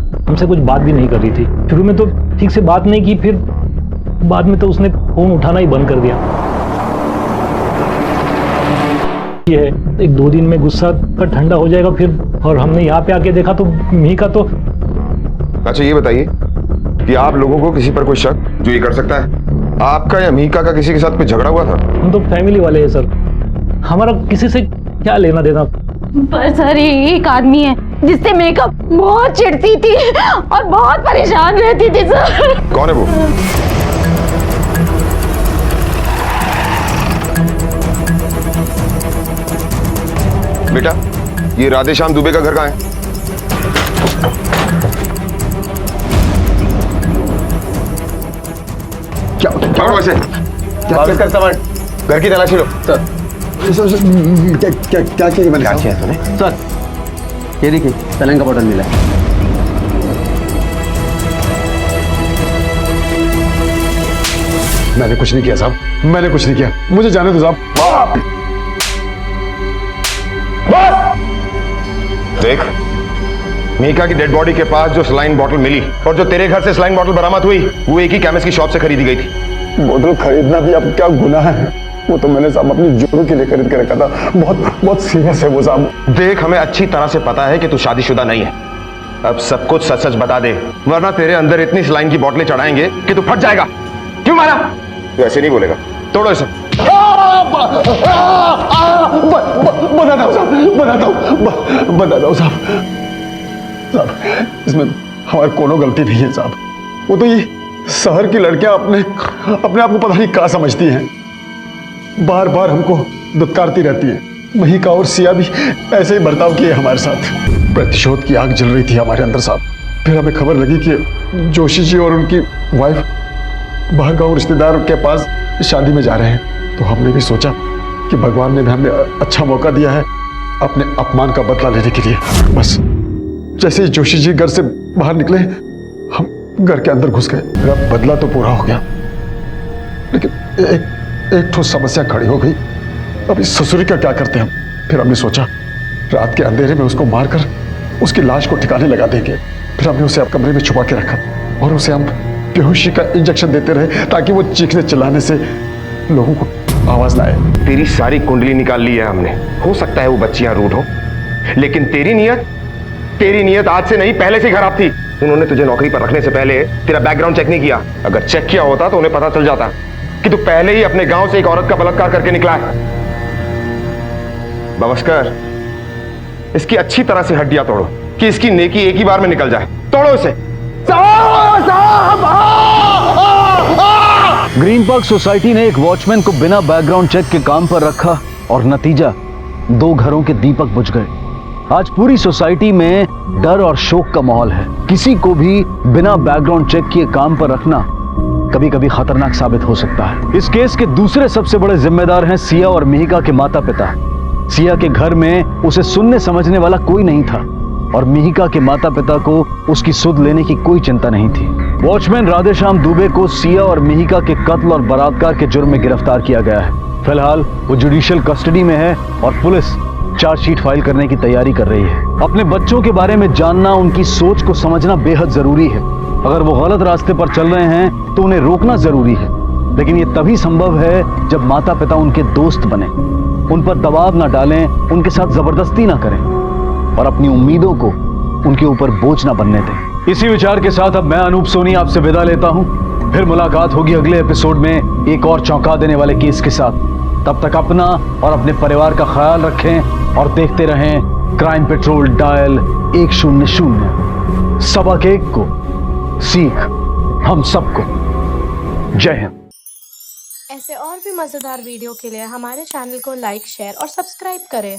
कुछ बात भी नहीं कर रही थी। शुरू में तो ठीक से बात नहीं की, फिर बाद में तो उसने फोन उठाना ही बंद कर दिया। ये है 1-2 दिन में गुस्सा का ठंडा हो जाएगा फिर। और हमने यहाँ पे आके देखा तो मिहिका तो। अच्छा ये बताइए कि आप लोगों को किसी पर कोई शक जो ये कर सकता है? आपका या मीका का किसी के साथ कोई झगड़ा हुआ था? हम तो फैमिली वाले हैं सर, हमारा किसी से क्या लेना देना। पर सर एक आदमी है जिससे मेकअप बहुत चिढ़ती थी और बहुत परेशान रहती थी सर। कौन है वो? बेटा, ये राधेश्याम दुबे का घर कहाँ है? क्या पकड़ो इसे। क्या सामान? घर की तलाशी लो। सर क्या चाहिए? मैंने क्या चाहिए तूने? सर ये देखिए सलाइन का बॉटल मिला है। मैंने कुछ नहीं किया साहब, मैंने कुछ नहीं किया, मुझे जाने दो साहब। देख, मीका की डेड बॉडी के पास जो सलाइन बॉटल मिली और जो तेरे घर से सलाइन बॉटल बरामद हुई वो एक ही केमिस्ट की शॉप से खरीदी गई थी। बोतल खरीदना भी अब क्या गुनाह है? वो तो मैंने साहब अपनी जोड़ों के लिए खरीद के रखा था। बहुत बहुत सीरियस है वो साहब। देख, हमें अच्छी तरह से पता है कि तू शादीशुदा नहीं है। अब सब कुछ सच सच बता दे, वरना तेरे अंदर इतनी सलाइन की बोतलें चढ़ाएंगे कि तू फट जाएगा। क्यों मारा? तू ऐसे नहीं बोलेगा। तोड़ो इसे। बताता हूँ साहब, बताता हूँ साहब। इसमें हमारी कोनो गलती नहीं है साहब। वो तो ये शहर की लड़कियां अपने आप को पता नहीं क्या समझती हैं, बार बार हमको दुत्कारती रहती है। महिका और सिया भी ऐसे ही बर्ताव किए हमारे साथ। प्रतिशोध की आग जल रही थी हमारे अंदर साहब। फिर हमें खबर लगी कि जोशी जी और उनकी वाइफ बाहर गाँव रिश्तेदार के पास शादी में जा रहे हैं। तो हमने भी सोचा कि भगवान ने भी हमें अच्छा मौका दिया है अपने अपमान का बदला लेने के लिए। बस जैसे ही जोशी जी घर से बाहर निकले, हम घर के अंदर घुस गए। मेरा बदला तो पूरा हो गया, लेकिन एक ठोस समस्या खड़ी हो गई। अब इस ससुरी का क्या करते हम? फिर हमने सोचा रात के अंधेरे में उसको मारकर उसकी लाश को ठिकाने लगा देंगे। फिर हमने उसे कमरे में छुपा के रखा और उसे हम बेहोशी का इंजेक्शन देते रहे ताकि वो चीखने चिल्लाने से लोगों को आवाज ना आए। तेरी सारी कुंडली निकाल ली है हमने। हो सकता है वो बच्चियां रूठ हो, लेकिन तेरी नियत आज से नहीं पहले से खराब थी। उन्होंने तुझे नौकरी पर रखने से पहले तेरा बैकग्राउंड चेक नहीं किया। अगर चेक किया होता तो उन्हें पता चल जाता कि तू पहले ही अपने गांव से एक औरत का बलात्कार करके निकला है। बवस्कर, इसकी अच्छी तरह से हड्डियां तोड़ो कि इसकी नेकी एक ही बार में निकल जाए। तोड़ो इसे। ग्रीन पार्क सोसाइटी ने एक वॉचमैन को बिना बैकग्राउंड चेक के काम पर रखा और नतीजा 2 घरों के दीपक बुझ गए। आज पूरी सोसाइटी में डर और शोक का माहौल है। किसी को भी बिना बैकग्राउंड चेक किए काम पर रखना कभी कभी खतरनाक साबित हो सकता है। इस केस के दूसरे सबसे बड़े जिम्मेदार हैं सिया और मिहिका के माता पिता। सिया के घर में उसे सुनने समझने वाला कोई नहीं था और मिहिका के माता पिता को उसकी सुध लेने की कोई चिंता नहीं थी। वॉचमैन राधेश्याम दुबे को सिया और मिहिका के कत्ल और बलात्कार के जुर्म में गिरफ्तार किया गया है। फिलहाल वो जुडिशियल कस्टडी में है और पुलिस चार्जशीट फाइल करने की तैयारी कर रही है। अपने बच्चों के बारे में जानना, उनकी सोच को समझना बेहद जरूरी है। अगर वो गलत रास्ते पर चल रहे हैं तो उन्हें रोकना जरूरी है, लेकिन ये तभी संभव है जब माता पिता उनके दोस्त बने, उन पर दबाव ना डालें, उनके साथ जबरदस्ती ना करें और अपनी उम्मीदों को उनके ऊपर बोझ ना बनने दें। इसी विचार के साथ अब मैं अनूप सोनी आपसे विदा लेता हूं। फिर मुलाकात होगी अगले एपिसोड में एक और चौंका देने वाले केस के साथ। तब तक अपना और अपने परिवार का ख्याल रखें और देखते रहें क्राइम पेट्रोल डायल 100। सबक एक को सीख हम सबको। जय हिंद। ऐसे और भी मजेदार वीडियो के लिए हमारे चैनल को लाइक, शेयर और सब्सक्राइब करें।